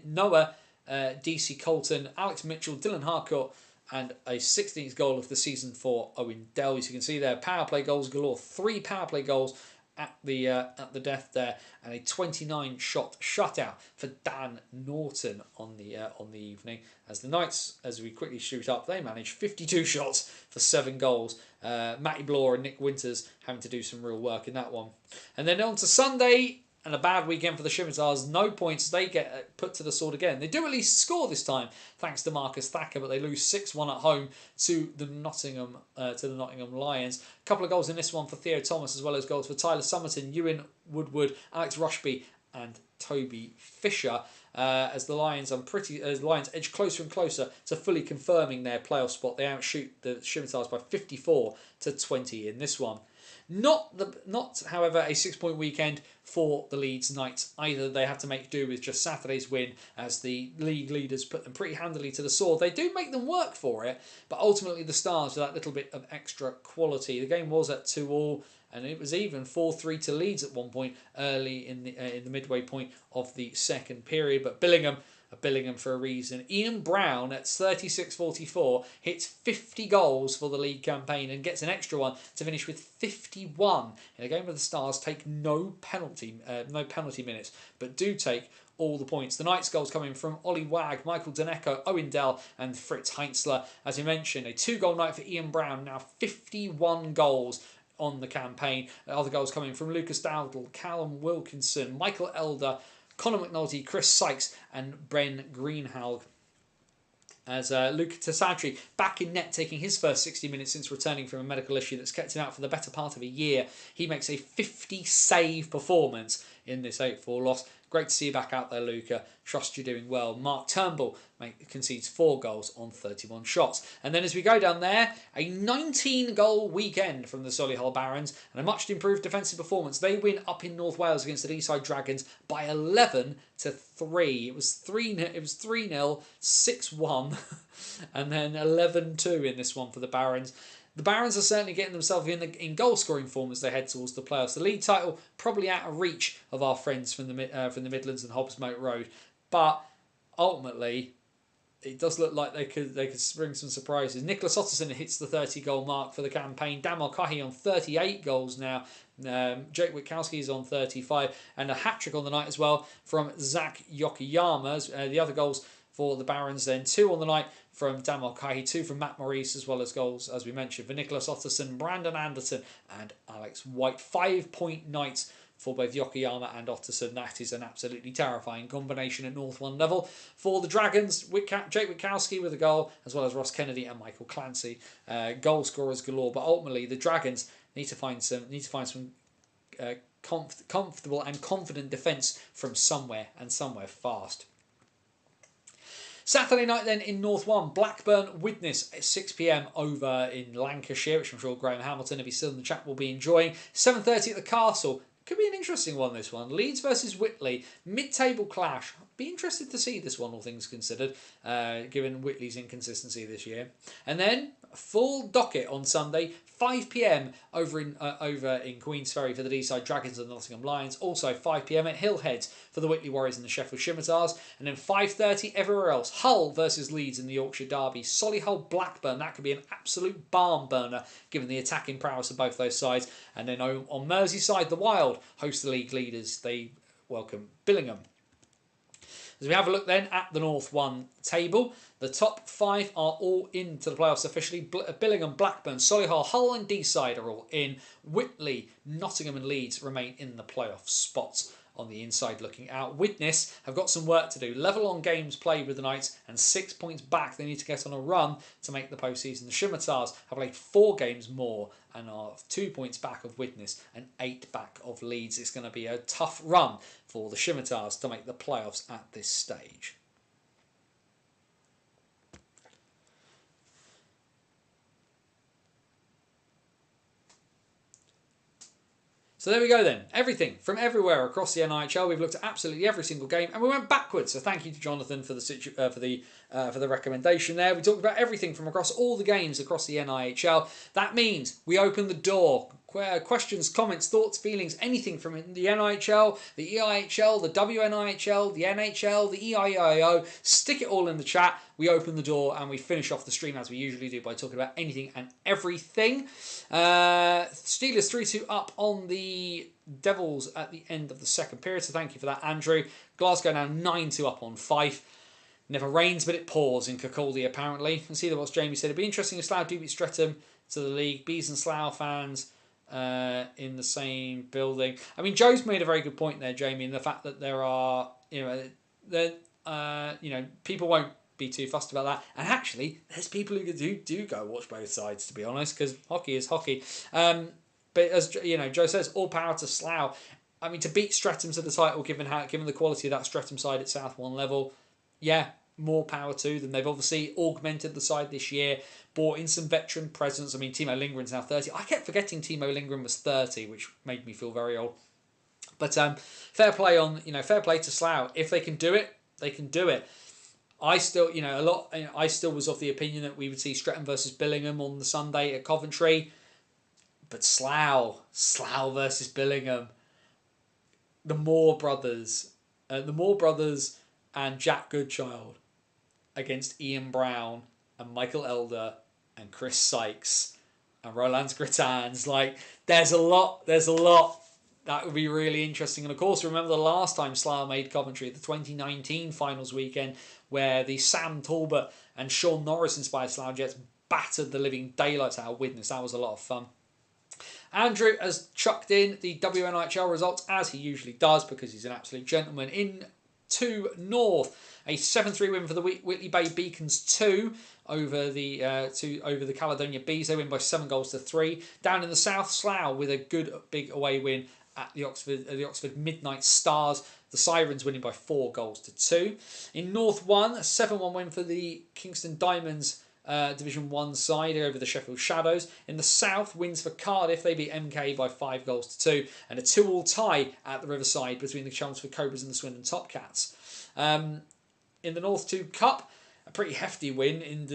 Noah DC Colton, Alex Mitchell, Dylan Harcourt, and a 16th goal of the season for Owen Dell. As you can see there, power play goals galore. 3 power play goals at the death there, and a 29-shot shutout for Dan Norton on the evening. As the Knights, as we quickly shoot up, they managed 52 shots for 7 goals. Matty Blore and Nick Winters having to do some real work in that one. And then on to Sunday, and a bad weekend for the Scimitars. No points. They get put to the sword again. They do at least score this time, thanks to Marcus Thacker, but they lose 6-1 at home to the Nottingham Lions. A couple of goals in this one for Theo Thomas, as well as goals for Tyler Summerton, Ewan Woodward, Alex Rushby, and Toby Fisher. As the Lions edge closer and closer to fully confirming their playoff spot, they outshoot the Scimitars by 54-20 in this one. Not, however, a 6-point weekend for the Leeds Knights either. They have to make do with just Saturday's win, as the league leaders put them pretty handily to the sword. They do make them work for it, but ultimately the Stars with that little bit of extra quality. The game was at 2-all, and it was even 4-3 to Leeds at one point early in the midway point of the second period. But Billingham for a reason. Ian Brown at 36-44 hits 50 goals for the league campaign and gets an extra one to finish with 51 in a game where the Stars take no penalty minutes, but do take all the points. The Knights goals coming from Ollie Wagg, Michael Daneko, Owen Dell and Fritz Heinzler. As we mentioned, a 2-goal night for Ian Brown, now 51 goals on the campaign. Other goals coming from Lucas Dowdle, Callum Wilkinson, Michael Elder, Conor McNulty, Chris Sykes and Bren Greenhalgh. As Luca Tassadri back in net, taking his first 60 minutes since returning from a medical issue that's kept him out for the better part of a year. He makes a 50-save performance in this 8-4 loss. Great to see you back out there, Luca. Trust you're doing well. Mark Turnbull concedes 4 goals on 31 shots. And then as we go down there, a 19-goal weekend from the Solihull Barons and a much improved defensive performance. They win up in North Wales against the Deeside Dragons by 11-3. It was 3-0, 6-1, and then 11-2 in this one for the Barons. The Barons are certainly getting themselves in goal-scoring form as they head towards the playoffs. The league title probably out of reach of our friends from the Midlands and Hobbs Moat Road, but ultimately it does look like they could bring some surprises. Nicholas Otterson hits the 30-goal mark for the campaign. Dan Mulcahy on 38 goals now. Jake Witkowski is on 35, and a hat-trick on the night as well from Zach Yokoyama. The other goals for the Barons then, 2 on the night from Dan Mulcahy, 2 from Matt Maurice, as well as goals, as we mentioned, for Nicholas Otterson, Brandon Anderson and Alex White. 5-point nights for both Yokoyama and Otterson. That is an absolutely terrifying combination at North 1 level. For the Dragons, Jake Witkowski with a goal, as well as Ross Kennedy and Michael Clancy. Goal scorers galore, but ultimately the Dragons need to find some comfortable and confident defence from somewhere, and somewhere fast. Saturday night then in North 1, Blackburn Widnes at 6 p.m. over in Lancashire, which I'm sure Graham Hamilton, if he's still in the chat, will be enjoying. 7:30 at the Castle. Could be an interesting one, this one. Leeds versus Whitley, mid-table clash. Be interested to see this one, all things considered, given Whitley's inconsistency this year. And then full docket on Sunday, 5 p.m. over in Queensferry for the Deeside Dragons and the Nottingham Lions. Also 5 p.m. at Hillheads for the Whitley Warriors and the Sheffield Scimitars. And then 5:30 everywhere else. Hull versus Leeds in the Yorkshire Derby. Solihull Blackburn. That could be an absolute barn burner given the attacking prowess of both those sides. And then on Merseyside, the Wild host the league leaders. They welcome Billingham. As we have a look then at the North 1 table, the top 5 are all into the playoffs officially. Billingham, Blackburn, Solihull, Hull and Deeside are all in. Whitley, Nottingham and Leeds remain in the playoff spots. On the inside looking out, Widnes have got some work to do. Level on games played with the Knights and 6 points back. They need to get on a run to make the postseason. The Scimitars have played 4 games more and are 2 points back of Widnes and 8 back of Leeds. It's going to be a tough run for the Scimitars to make the playoffs at this stage. So there we go then. Everything from everywhere across the NIHL. We've looked at absolutely every single game, and we went backwards. So thank you to Jonathan for the recommendation there. We talked about everything from across all the games across the NIHL. That means we open the door. Questions, comments, thoughts, feelings, anything from the NIHL, the EIHL, the WNIHL, the NHL, the EIIO. Stick it all in the chat. We open the door and we finish off the stream as we usually do by talking about anything and everything. Steelers 3-2 up on the Devils at the end of the second period. So thank you for that, Andrew. Glasgow now 9-2 up on Fife. Never rains, but it pours in Kirkcaldy, apparently. And see what Jamie said. It'd be interesting if Slough do beat Streatham to the league. Bees and Slough fans in the same building. I mean, Joe's made a very good point there, Jamie, in the fact that there are, people won't be too fussed about that. And actually, there's people who do go watch both sides, to be honest, because hockey is hockey. But as Joe says, all power to Slough. I mean, to beat Streatham to the title, given the quality of that Streatham side at South 1 level, yeah, more power to them. They've obviously augmented the side this year, brought in some veteran presence. I mean, Timo Lindgren's now 30. I kept forgetting Timo Lindgren was 30, which made me feel very old. But fair play to Slough. If they can do it, they can do it. I still was of the opinion that we would see Streatham versus Billingham on the Sunday at Coventry. But Slough versus Billingham. The Moore brothers and Jack Goodchild against Ian Brown and Michael Elder and Chris Sykes and Roland Gritans. Like, there's a lot That would be really interesting. And of course, remember the last time Slough made commentary, the 2019 finals weekend, where the Sam Talbot and Sean Norris inspired Slough Jets battered the living daylights out of Widnes. That was a lot of fun. Andrew has chucked in the WNIHL results, as he usually does, because he's an absolute gentleman. In 2 North, a 7-3 win for the Whitley Bay Beacons 2 over the Caledonia Bees. They win by 7-3. Down in the South, Slough with a good big away win at the Oxford Midnight Stars. The Sirens winning by 4-2. In North 1, a 7-1 win for the Kingston Diamonds Division 1 side over the Sheffield Shadows. In the South, wins for Cardiff. They beat MK by 5-2. And a 2-2 tie at the Riverside between the Chelmsford Cobras and the Swindon Top Cats. In the North 2 Cup, a pretty hefty win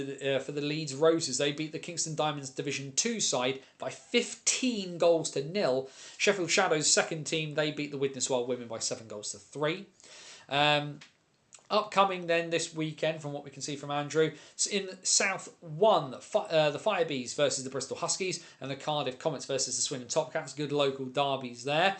for the Leeds Roses. They beat the Kingston Diamonds Division 2 side by 15-0. Sheffield Shadows' second team, they beat the Widnes Wild Women by 7-3. Upcoming then this weekend, from what we can see from Andrew, in South 1, the Firebees versus the Bristol Huskies, and the Cardiff Comets versus the Swindon Top Cats. Good local derbies there.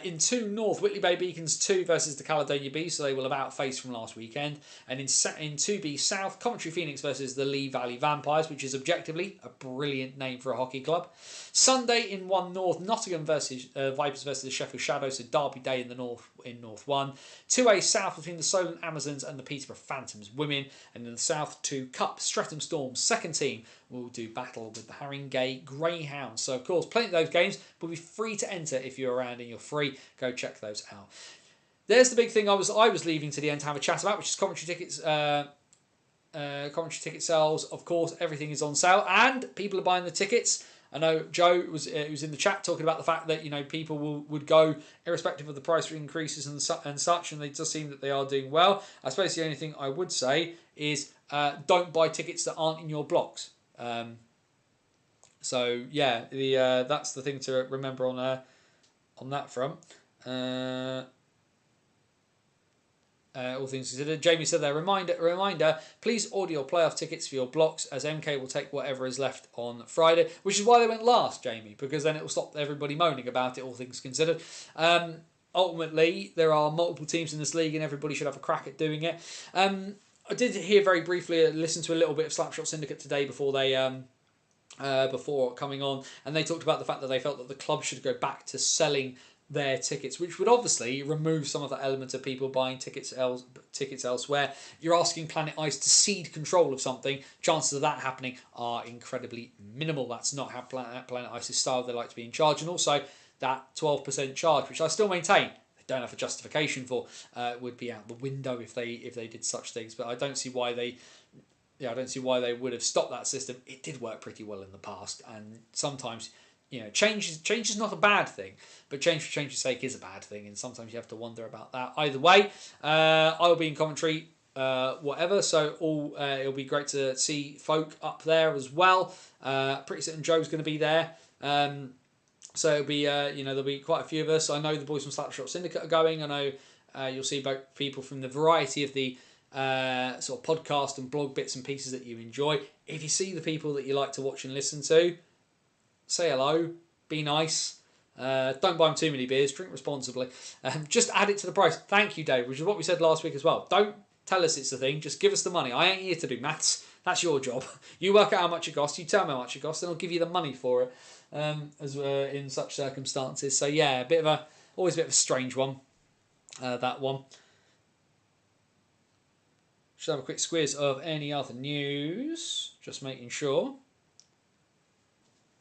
In 2 North, Whitley Bay Beacons 2 versus the Caledonia Bees, so they will have outfaced from last weekend. And in 2B South, Coventry Phoenix versus the Lee Valley Vampires, which is objectively a brilliant name for a hockey club. Sunday in 1 North, Nottingham versus Vipers versus the Sheffield Shadows, so Derby Day in the North in North 1. 2A South between the Solent Amazons and the Peterborough Phantoms women, and in the South 2 Cup, Streatham Storm's second team will do battle with the Haringey Greyhounds. So of course, plenty of those games will be free to enter if you're around and you're free. Go check those out. There's the big thing I was leaving to the end to have a chat about, which is commentary tickets. Commentary ticket sales. Of course, everything is on sale, and people are buying the tickets. I know Joe was in the chat talking about the fact that people would go irrespective of the price increases and such, and they just seem that they are doing well. I suppose the only thing I would say is don't buy tickets that aren't in your blocks. So yeah, that's the thing to remember on that front. All things considered. Jamie said there, reminder, please order your playoff tickets for your blocks, as MK will take whatever is left on Friday, which is why they went last, Jamie, because then it will stop everybody moaning about it, all things considered. Ultimately, there are multiple teams in this league and everybody should have a crack at doing it. I did hear very briefly, listen to a little bit of Slapshot Syndicate today before they before coming on, and they talked about the fact that they felt that the club should go back to selling their tickets, which would obviously remove some of that element of people buying tickets elsewhere. You're asking Planet Ice to cede control of something. Chances of that happening are incredibly minimal. That's not how Planet Ice's style. They like to be in charge, and also that 12% charge, which I still maintain they don't have a justification for, would be out the window if they did such things. But I don't see why they would have stopped that system. It did work pretty well in the past, and sometimes change is not a bad thing, but change for change's sake is a bad thing, and sometimes you have to wonder about that. Either way, I will be in commentary, whatever. So it'll be great to see folk up there as well. Pretty certain Joe's going to be there. So it'll be there'll be quite a few of us. I know the boys from Slapshot Syndicate are going. I know you'll see both people from the variety of the sort of podcast and blog bits and pieces that you enjoy. If you see the people that you like to watch and listen to, say hello, be nice. Don't buy them too many beers, drink responsibly. Just add it to the price. Thank you, Dave, which is what we said last week as well. Don't tell us it's a thing, just give us the money. I ain't here to do maths. That's your job. You work out how much it costs, you tell me how much it costs, and I'll give you the money for it, in such circumstances. So yeah, always a bit of a strange one, that one. Should have a quick squiz of any other news, just making sure.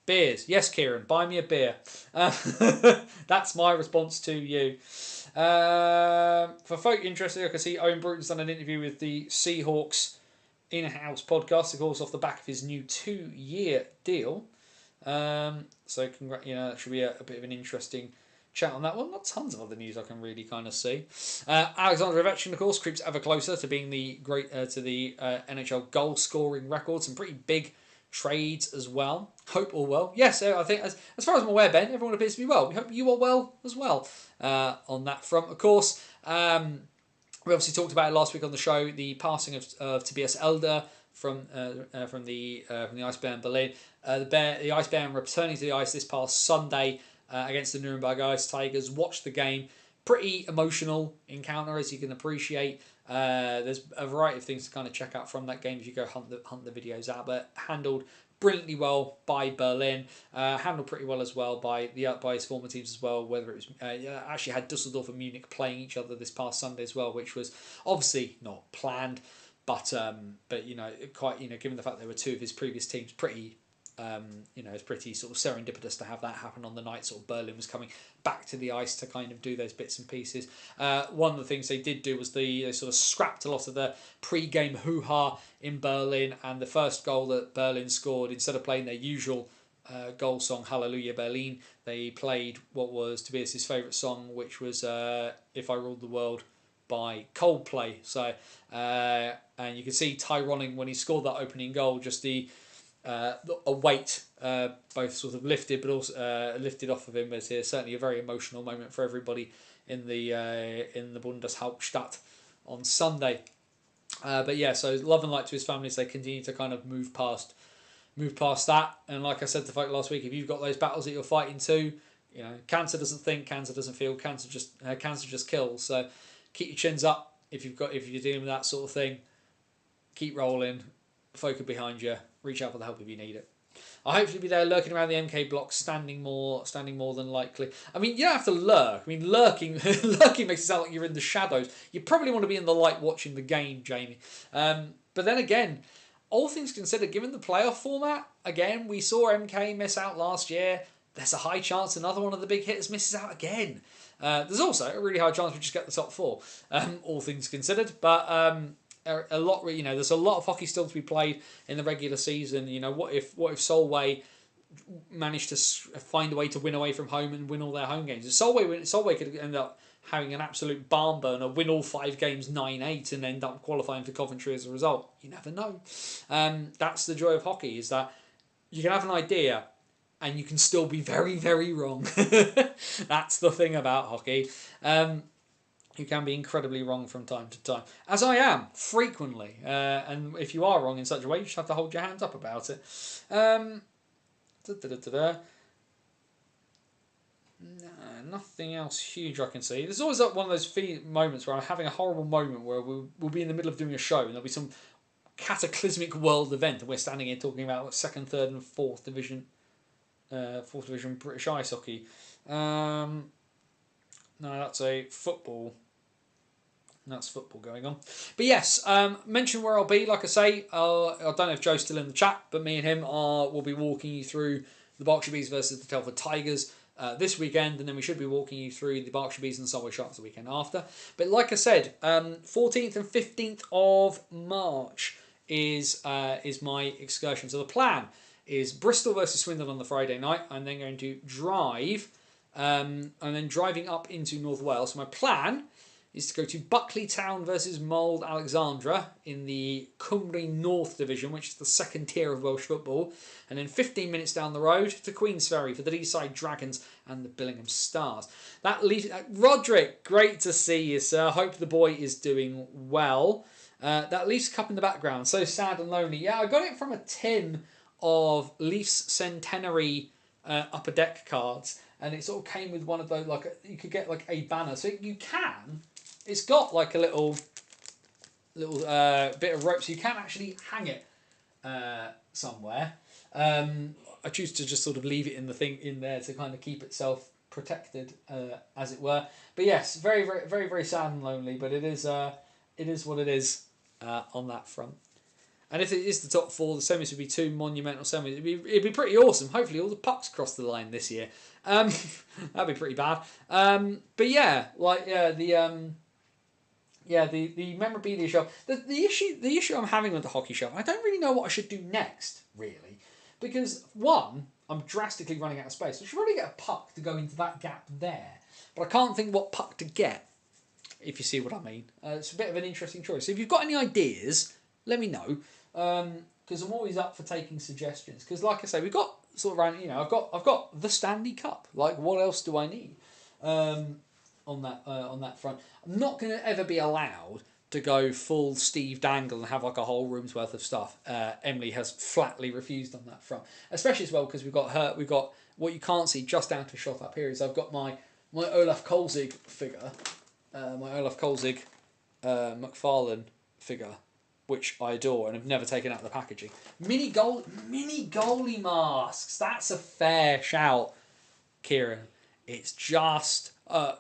Beers. Yes, Kieran, buy me a beer. That's my response to you. For folk interested, I can see Owen Bruton's done an interview with the Seahawks in-house podcast, of course, off the back of his new 2-year deal. So that should be a bit of an interesting chat on that one. Not tons of other news I can really kind of see. Alexander Ovechkin, of course, creeps ever closer to being the NHL goal scoring record. Some pretty big trades as well. Hope all well. Yes, I think as far as I'm aware, Ben, everyone appears to be well. We hope you are well as well on that front. Of course, we obviously talked about it last week on the show, the passing of Tobias Elder from the Ice Bear in Berlin. The Ice Bear returning to the ice this past Sunday against the Nuremberg Ice Tigers. Watched the game. Pretty emotional encounter, as you can appreciate. There's a variety of things to kind of check out from that game if you go hunt the videos out, but handled brilliantly well by Berlin, handled pretty well as well by his former teams as well. Whether it was actually had Dusseldorf and Munich playing each other this past Sunday as well, which was obviously not planned, but quite given the fact there were two of his previous teams, pretty. It's pretty sort of serendipitous to have that happen on the night sort of Berlin was coming back to the ice to kind of do those bits and pieces. One of the things they did do was they sort of scrapped a lot of the pre-game hoo-ha in Berlin, and the first goal that Berlin scored, instead of playing their usual goal song Hallelujah Berlin, they played what was Tobias's favourite song, which was If I Ruled the World by Coldplay. So and you can see Tyroning when he scored that opening goal, just a weight both sort of lifted, but also lifted off of him. It's certainly a very emotional moment for everybody in the Bundeshauptstadt on Sunday. But yeah, so love and light to his family as they continue to kind of move past that. And like I said to folk last week, if you've got those battles that you're fighting too, cancer doesn't think, cancer doesn't feel, cancer just kills. So keep your chins up if you're dealing with that sort of thing. Keep rolling. Folk are behind you. Reach out for the help if you need it. I'll hopefully be there lurking around the MK block, standing more than likely. I mean, you don't have to lurk. I mean, lurking makes it sound like you're in the shadows. You probably want to be in the light watching the game, Jamie. But then again, all things considered, given the playoff format, again, we saw MK miss out last year. There's a high chance another one of the big hitters misses out again. There's also a really high chance we just get the top four, all things considered. But a lot, there's a lot of hockey still to be played in the regular season. What if Solway managed to find a way to win away from home and win all their home games? Solway could end up having an absolute barn burner, win all 5 games 9-8, and end up qualifying for Coventry as a result. You never know. That's the joy of hockey, is that you can have an idea and you can still be very, very wrong. That's the thing about hockey. You can be incredibly wrong from time to time, as I am frequently. And if you are wrong in such a way, you just have to hold your hands up about it. Nothing else huge I can see. There's always one of those moments where I'm having a horrible moment where we'll be in the middle of doing a show and there'll be some cataclysmic world event and we're standing here talking about 2nd, 3rd and 4th division British ice hockey. No, that's a football. That's football going on. But yes, mention where I'll be. Like I say, I don't know if Joe's still in the chat, but me and him will be walking you through the Berkshire Bees versus the Telford Tigers this weekend, and then we should be walking you through the Berkshire Bees and the Solway Sharks the weekend after. But like I said, 14th and 15th of March is my excursion. So the plan is Bristol versus Swindon on the Friday night. I'm then going to drive, and then driving up into North Wales. So my plan is to go to Buckley Town versus Mould Alexandra in the Cymru North Division, which is the 2nd tier of Welsh football. And then 15 minutes down the road to Queensferry for the Deeside Dragons and the Billingham Stars. That leaves Roderick, great to see you, sir. Hope the boy is doing well. That Leafs Cup in the background, so sad and lonely. Yeah, I got it from a tin of Leafs Centenary Upper Deck cards, and it sort of came with one of those, you could get a banner. So you can, it's got a little bit of rope, so you can actually hang it somewhere. I choose to just sort of leave it in the thing in there to kind of keep itself protected, as it were. But yes, very, very, very, very sad and lonely. But it is what it is on that front. And if it is the top 4, the semis would be 2 monumental semis. It'd be pretty awesome. Hopefully, all the pucks cross the line this year. That'd be pretty bad. But yeah, the memorabilia shop. The issue I'm having with the hockey shop, I don't really know what I should do next, really, because one, I'm drastically running out of space. I should probably get a puck to go into that gap there, but I can't think what puck to get, if you see what I mean. It's a bit of an interesting choice. So if you've got any ideas, let me know, because I'm always up for taking suggestions. Because like I say, we've got sort of around, I've got the Stanley Cup. Like, what else do I need on that front? I'm not going to ever be allowed to go full Steve Dangle and have like a whole room's worth of stuff. Emily has flatly refused on that front, especially as well because we've got her. We've got what you can't see just down to a shot up here is I've got my Olaf Kolzig figure, my Olaf Kolzig McFarlane figure, which I adore and have never taken out of the packaging. Mini goalie masks. That's a fair shout, Kieran. It's just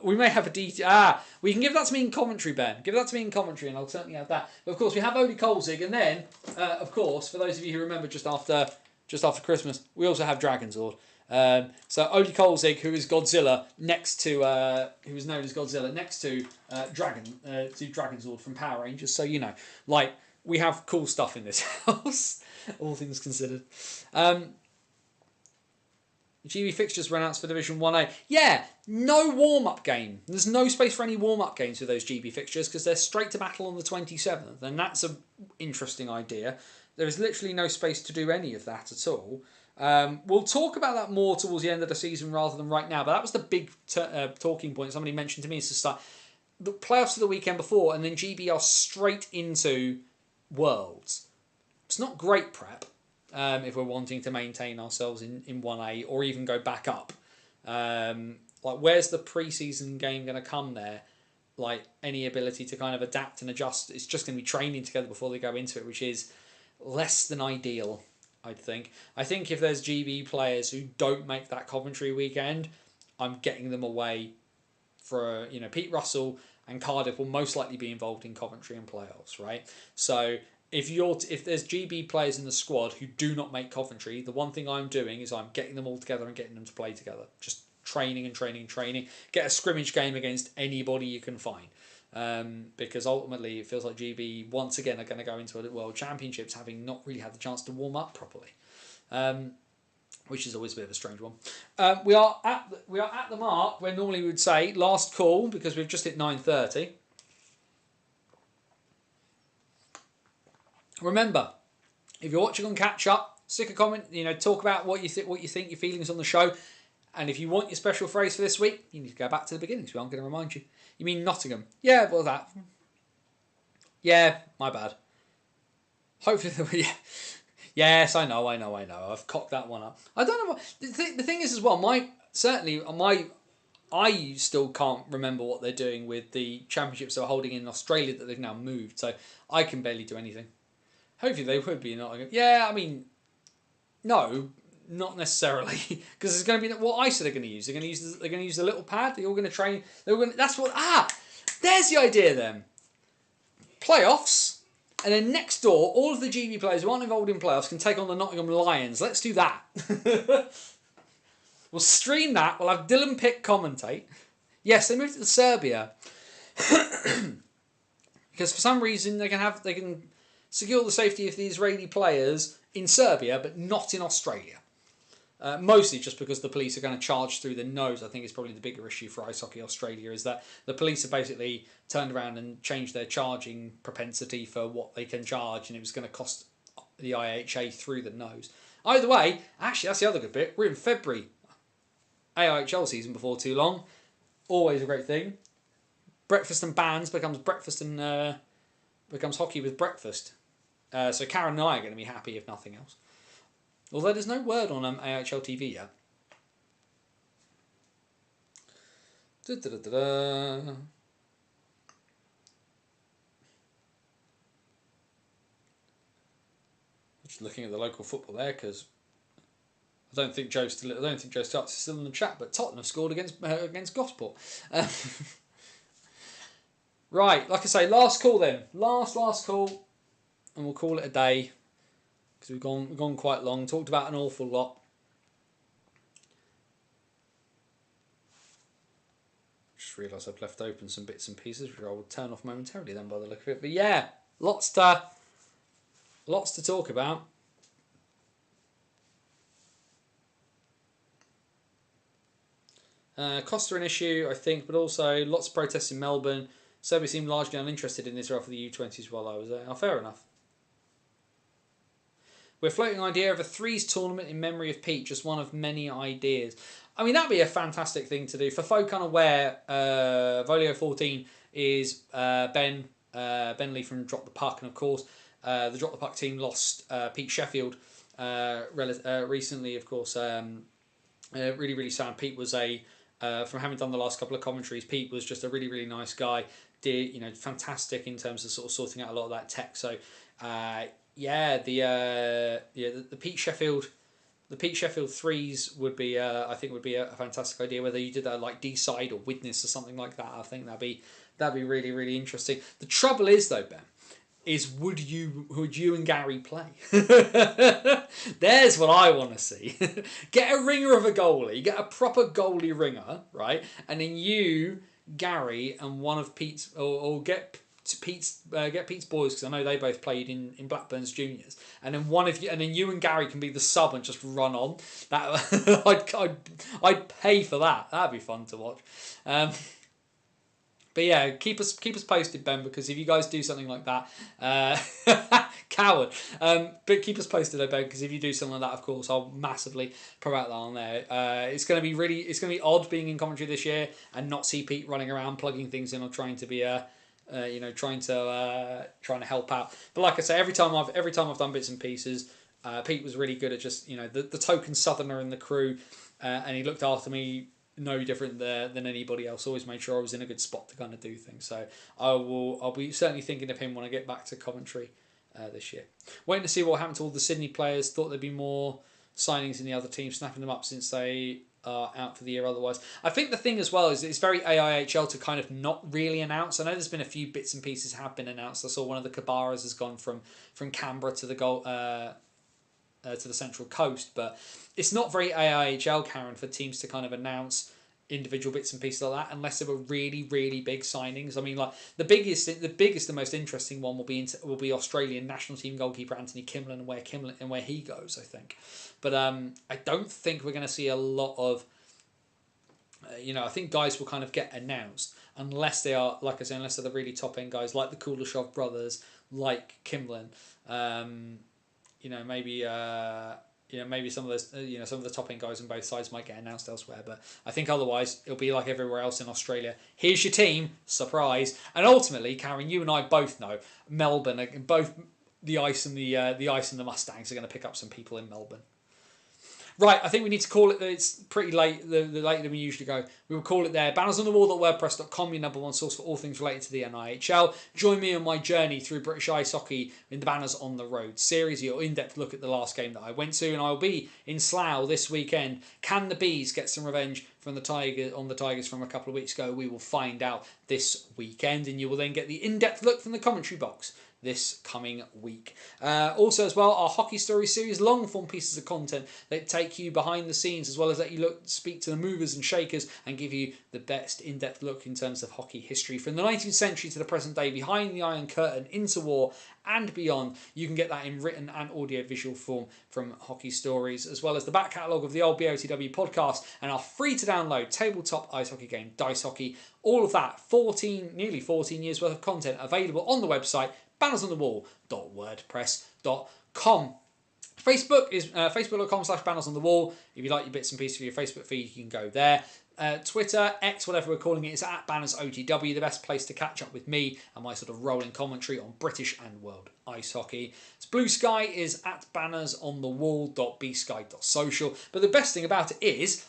we may have a detail. We can give that to me in commentary, Ben. Give that to me in commentary, and I'll certainly have that. But of course, we have Odie Kolzig, and then of course, for those of you who remember, just after Christmas, we also have Dragonzord. So Odie Kolzig, who is Godzilla, next to who is known as Godzilla, next to Dragonzord from Power Rangers. So you know, like we have cool stuff in this house, all things considered. GB fixtures were announced for Division 1A. Yeah, no warm-up game. There's no space for any warm-up games with those GB fixtures because they're straight to battle on the 27th, and that's an interesting idea. There is literally no space to do any of that at all. We'll talk about that more towards the end of the season rather than right now, but that was the big talking point somebody mentioned to me is to start the playoffs of the weekend before, and then GB are straight into Worlds. It's not great prep. If we're wanting to maintain ourselves in 1A or even go back up. Like, where's the pre-season game going to come there? Like, any ability to kind of adapt and adjust. It's just going to be training together before they go into it, which is less than ideal, I'd think. I think if there's GB players who don't make that Coventry weekend, I'm getting them away for, Pete Russell and Cardiff will most likely be involved in Coventry and playoffs, right? So if there's GB players in the squad who do not make Coventry, the one thing I'm doing is I'm getting them all together and getting them to play together. Just training. Get a scrimmage game against anybody you can find. Because ultimately it feels like GB once again are going to go into a World Championships having not really had the chance to warm up properly. Which is always a bit of a strange one. We are at the mark where normally we would say last call because we've just hit 9:30. Remember, if you're watching on catch up, stick a comment. Talk about what you think, your feelings on the show, and if you want your special phrase for this week, you need to go back to the beginning. So I'm going to remind you. You mean Nottingham? Yeah, well that. Yeah, my bad. Hopefully, yeah. Yes, I know. I've cocked that one up. I don't know what the thing is as well. I still can't remember what they're doing with the championships they're holding in Australia that they've now moved. So I can barely do anything. Hopefully they would be not. Yeah, I mean, no, not necessarily, because there's going to be what ice are they going to use? They're going to use the little pad. They're all going to train. That's what. There's the idea then. Playoffs, and then next door, all of the GB players who aren't involved in playoffs can take on the Nottingham Lions. Let's do that. We'll stream that. We'll have Dylan Pitt commentate. Yes, they moved to Serbia because for some reason they can secure the safety of the Israeli players in Serbia, but not in Australia. Mostly just because the police are going to charge through the nose. I think is probably the bigger issue for Ice Hockey Australia is that the police have basically turned around and changed their charging propensity for what they can charge, and it was going to cost the IHA through the nose. Either way, actually, that's the other good bit. We're in February. AIHL season before too long. Always a great thing. Breakfast and bands becomes breakfast and becomes hockey with breakfast. So Karen and I are going to be happy if nothing else. Although there's no word on AHL TV yet. Just looking at the local football there because I don't think Joe starts still in the chat, but Tottenham have scored against Gosport. Right, like I say, last call then. Last call, and we'll call it a day because we've gone quite long. Talked about an awful lot. Just realised I've left open some bits and pieces, which I will turn off momentarily then by the look of it. But yeah, lots to talk about. Costs are an issue, I think, but also lots of protests in Melbourne. Serbia seemed largely uninterested in Israel for the U20s while I was there. Oh, fair enough. We're floating an idea of a threes tournament in memory of Pete, just one of many ideas. I mean, that'd be a fantastic thing to do. For folk unaware, Volio 14 is Ben, Benley from Drop the Puck, and of course the Drop the Puck team lost Pete Sheffield recently, of course. Really, really sad. Pete was from having done the last couple of commentaries, Pete was just a really, really nice guy. Fantastic in terms of sort of sorting out a lot of that tech. So, the Pete Sheffield. The Pete Sheffield threes would be, I think, would be a fantastic idea. Whether you did that like D-side or Witness or something like that, I think that'd be really, really interesting. The trouble is though, Ben, is would you and Gary play? There's what I want to see. Get a ringer of a goalie, get a proper goalie ringer, right? And then you, Gary, and one of Pete's, or get Pete's boys, because I know they both played in Blackburn's juniors, and then one of you, and then you and Gary can be the sub and just run on. That I'd pay for that. That'd be fun to watch. But yeah, keep us posted, Ben, because if you guys do something like that, coward. But keep us posted, Ben, because if you do something like that, of course, I'll massively promote that on there. It's going to be odd being in commentary this year and not see Pete running around plugging things in or trying to be trying to help out. But like I say, every time I've done bits and pieces, Pete was really good at just the token southerner in the crew, and he looked after me no different than anybody else. Always made sure I was in a good spot to kind of do things. So I'll be certainly thinking of him when I get back to Coventry this year. Waiting to see what happened to all the Sydney players. Thought there'd be more signings in the other team, snapping them up since they are out for the year otherwise. I think the thing as well is it's very AIHL to kind of not really announce. I know there's been a few bits and pieces have been announced. I saw one of the Cabaras has gone from Canberra to the to the Central Coast, but it's not very AIHL, Karen, for teams to kind of announce individual bits and pieces like that unless there were really, really big signings. I mean, like the biggest and most interesting one will be Australian national team goalkeeper Anthony Kimlin and where he goes, I think. But I don't think we're going to see a lot of I think guys will kind of get announced unless they are, like I say, unless they're the really top end guys like the Kuleshov brothers, like Kimlin. Maybe some of those, some of the top end guys on both sides might get announced elsewhere. But I think otherwise it'll be like everywhere else in Australia. Here's your team, surprise. And ultimately, Karen, you and I both know Melbourne, both the Ice and the Mustangs are going to pick up some people in Melbourne. Right, I think we need to call it. It's pretty late, the later than we usually go. We will call it there. Bannersonthewall.wordpress.com, your number one source for all things related to the NIHL. Join me on my journey through British ice hockey in the Banners on the Road series, your in-depth look at the last game that I went to, and I'll be in Slough this weekend. Can the Bees get some revenge from the Tigers from a couple of weeks ago? We will find out this weekend, and you will then get the in-depth look from the commentary box this coming week. Also as well, our Hockey Story series, long form pieces of content that take you behind the scenes as well as let you speak to the movers and shakers and give you the best in-depth look in terms of hockey history from the 19th century to the present day, behind the Iron Curtain, into war and beyond. You can get that in written and audio visual form from Hockey Stories, as well as the back catalogue of the old BOTW podcast and our free to download tabletop ice hockey game, Dice Hockey. All of that, nearly 14 years worth of content available on the website bannersonthewall.wordpress.com. Facebook is facebook.com/bannersonthewall. If you like your bits and pieces of your Facebook feed, you can go there. Twitter, X, whatever we're calling it, is at BannersOTW, the best place to catch up with me and my sort of rolling commentary on British and world ice hockey. Blue Sky is at bannersonthewall.bsky.social. But the best thing about it is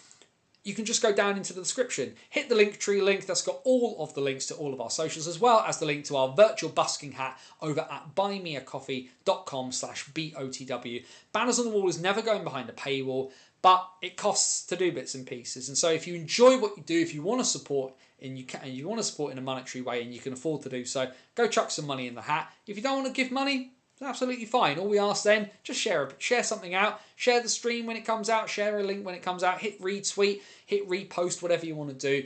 you can just go down into the description, hit the Linktree link that's got all of the links to all of our socials, as well as the link to our virtual busking hat over at buymeacoffee.com/BOTW. Banners on the Wall is never going behind a paywall, but it costs to do bits and pieces. And so if you enjoy what you do, if you want to support and you want to support in a monetary way and you can afford to do so, go chuck some money in the hat. If you don't want to give money, it's absolutely fine. All we ask then, just share something out, share the stream when it comes out, share a link when it comes out, hit retweet, hit repost, whatever you want to do.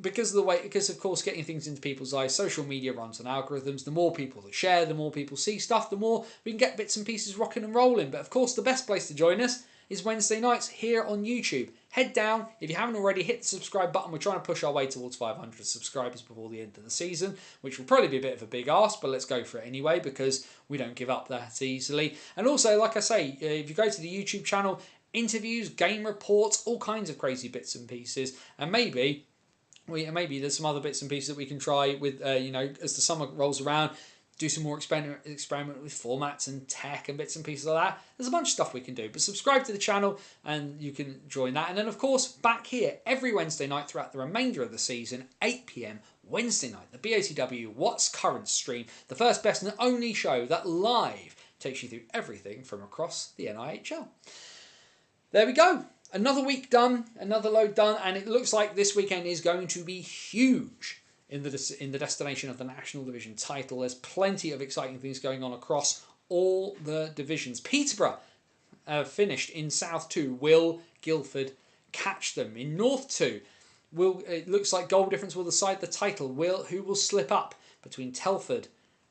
Because of course getting things into people's eyes, social media runs on algorithms. The more people that share, the more people see stuff, the more we can get bits and pieces rocking and rolling. But of course the best place to join us is Wednesday nights here on YouTube. Head down, if you haven't already, hit the subscribe button. We're trying to push our way towards 500 subscribers before the end of the season, which will probably be a bit of a big ask, but let's go for it anyway because we don't give up that easily. And also, like I say, if you go to the YouTube channel, interviews, game reports, all kinds of crazy bits and pieces, and maybe maybe there's some other bits and pieces that we can try with, as the summer rolls around, do some more experiment with formats and tech and bits and pieces like that. There's a bunch of stuff we can do. But subscribe to the channel and you can join that. And then, of course, back here every Wednesday night throughout the remainder of the season, 8 p.m. Wednesday night, the BOTW What's Current stream, the first, best and only show that live takes you through everything from across the NIHL. There we go. Another week done, another load done, and it looks like this weekend is going to be huge in the destination of the National Division title. There's plenty of exciting things going on across all the divisions. Peterborough finished in South 2. Will Guildford catch them? In North 2, it looks like goal difference will decide the title. Who will slip up between Telford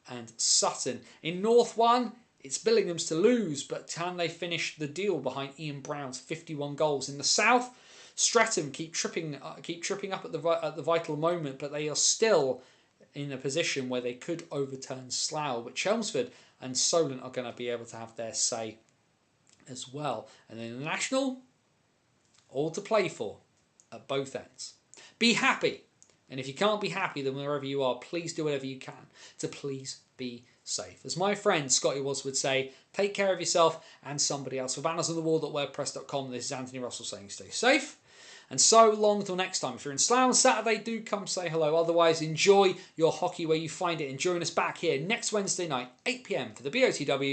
and Sutton? In North 1, it's Billingham's to lose, but can they finish the deal behind Ian Brown's 51 goals? In the South, Streatham keep tripping up at the vital moment, but they are still in a position where they could overturn Slough. But Chelmsford and Solent are going to be able to have their say as well. And then the National, all to play for at both ends. Be happy. And if you can't be happy, then wherever you are, please do whatever you can to please be safe. As my friend Scotty Watts would say, take care of yourself and somebody else. For bannersonthewall.wordpress.com, this is Anthony Russell saying stay safe. And so long till next time. If you're in Slough on Saturday, do come say hello. Otherwise, enjoy your hockey where you find it. And join us back here next Wednesday night, 8 p.m. for the BOTW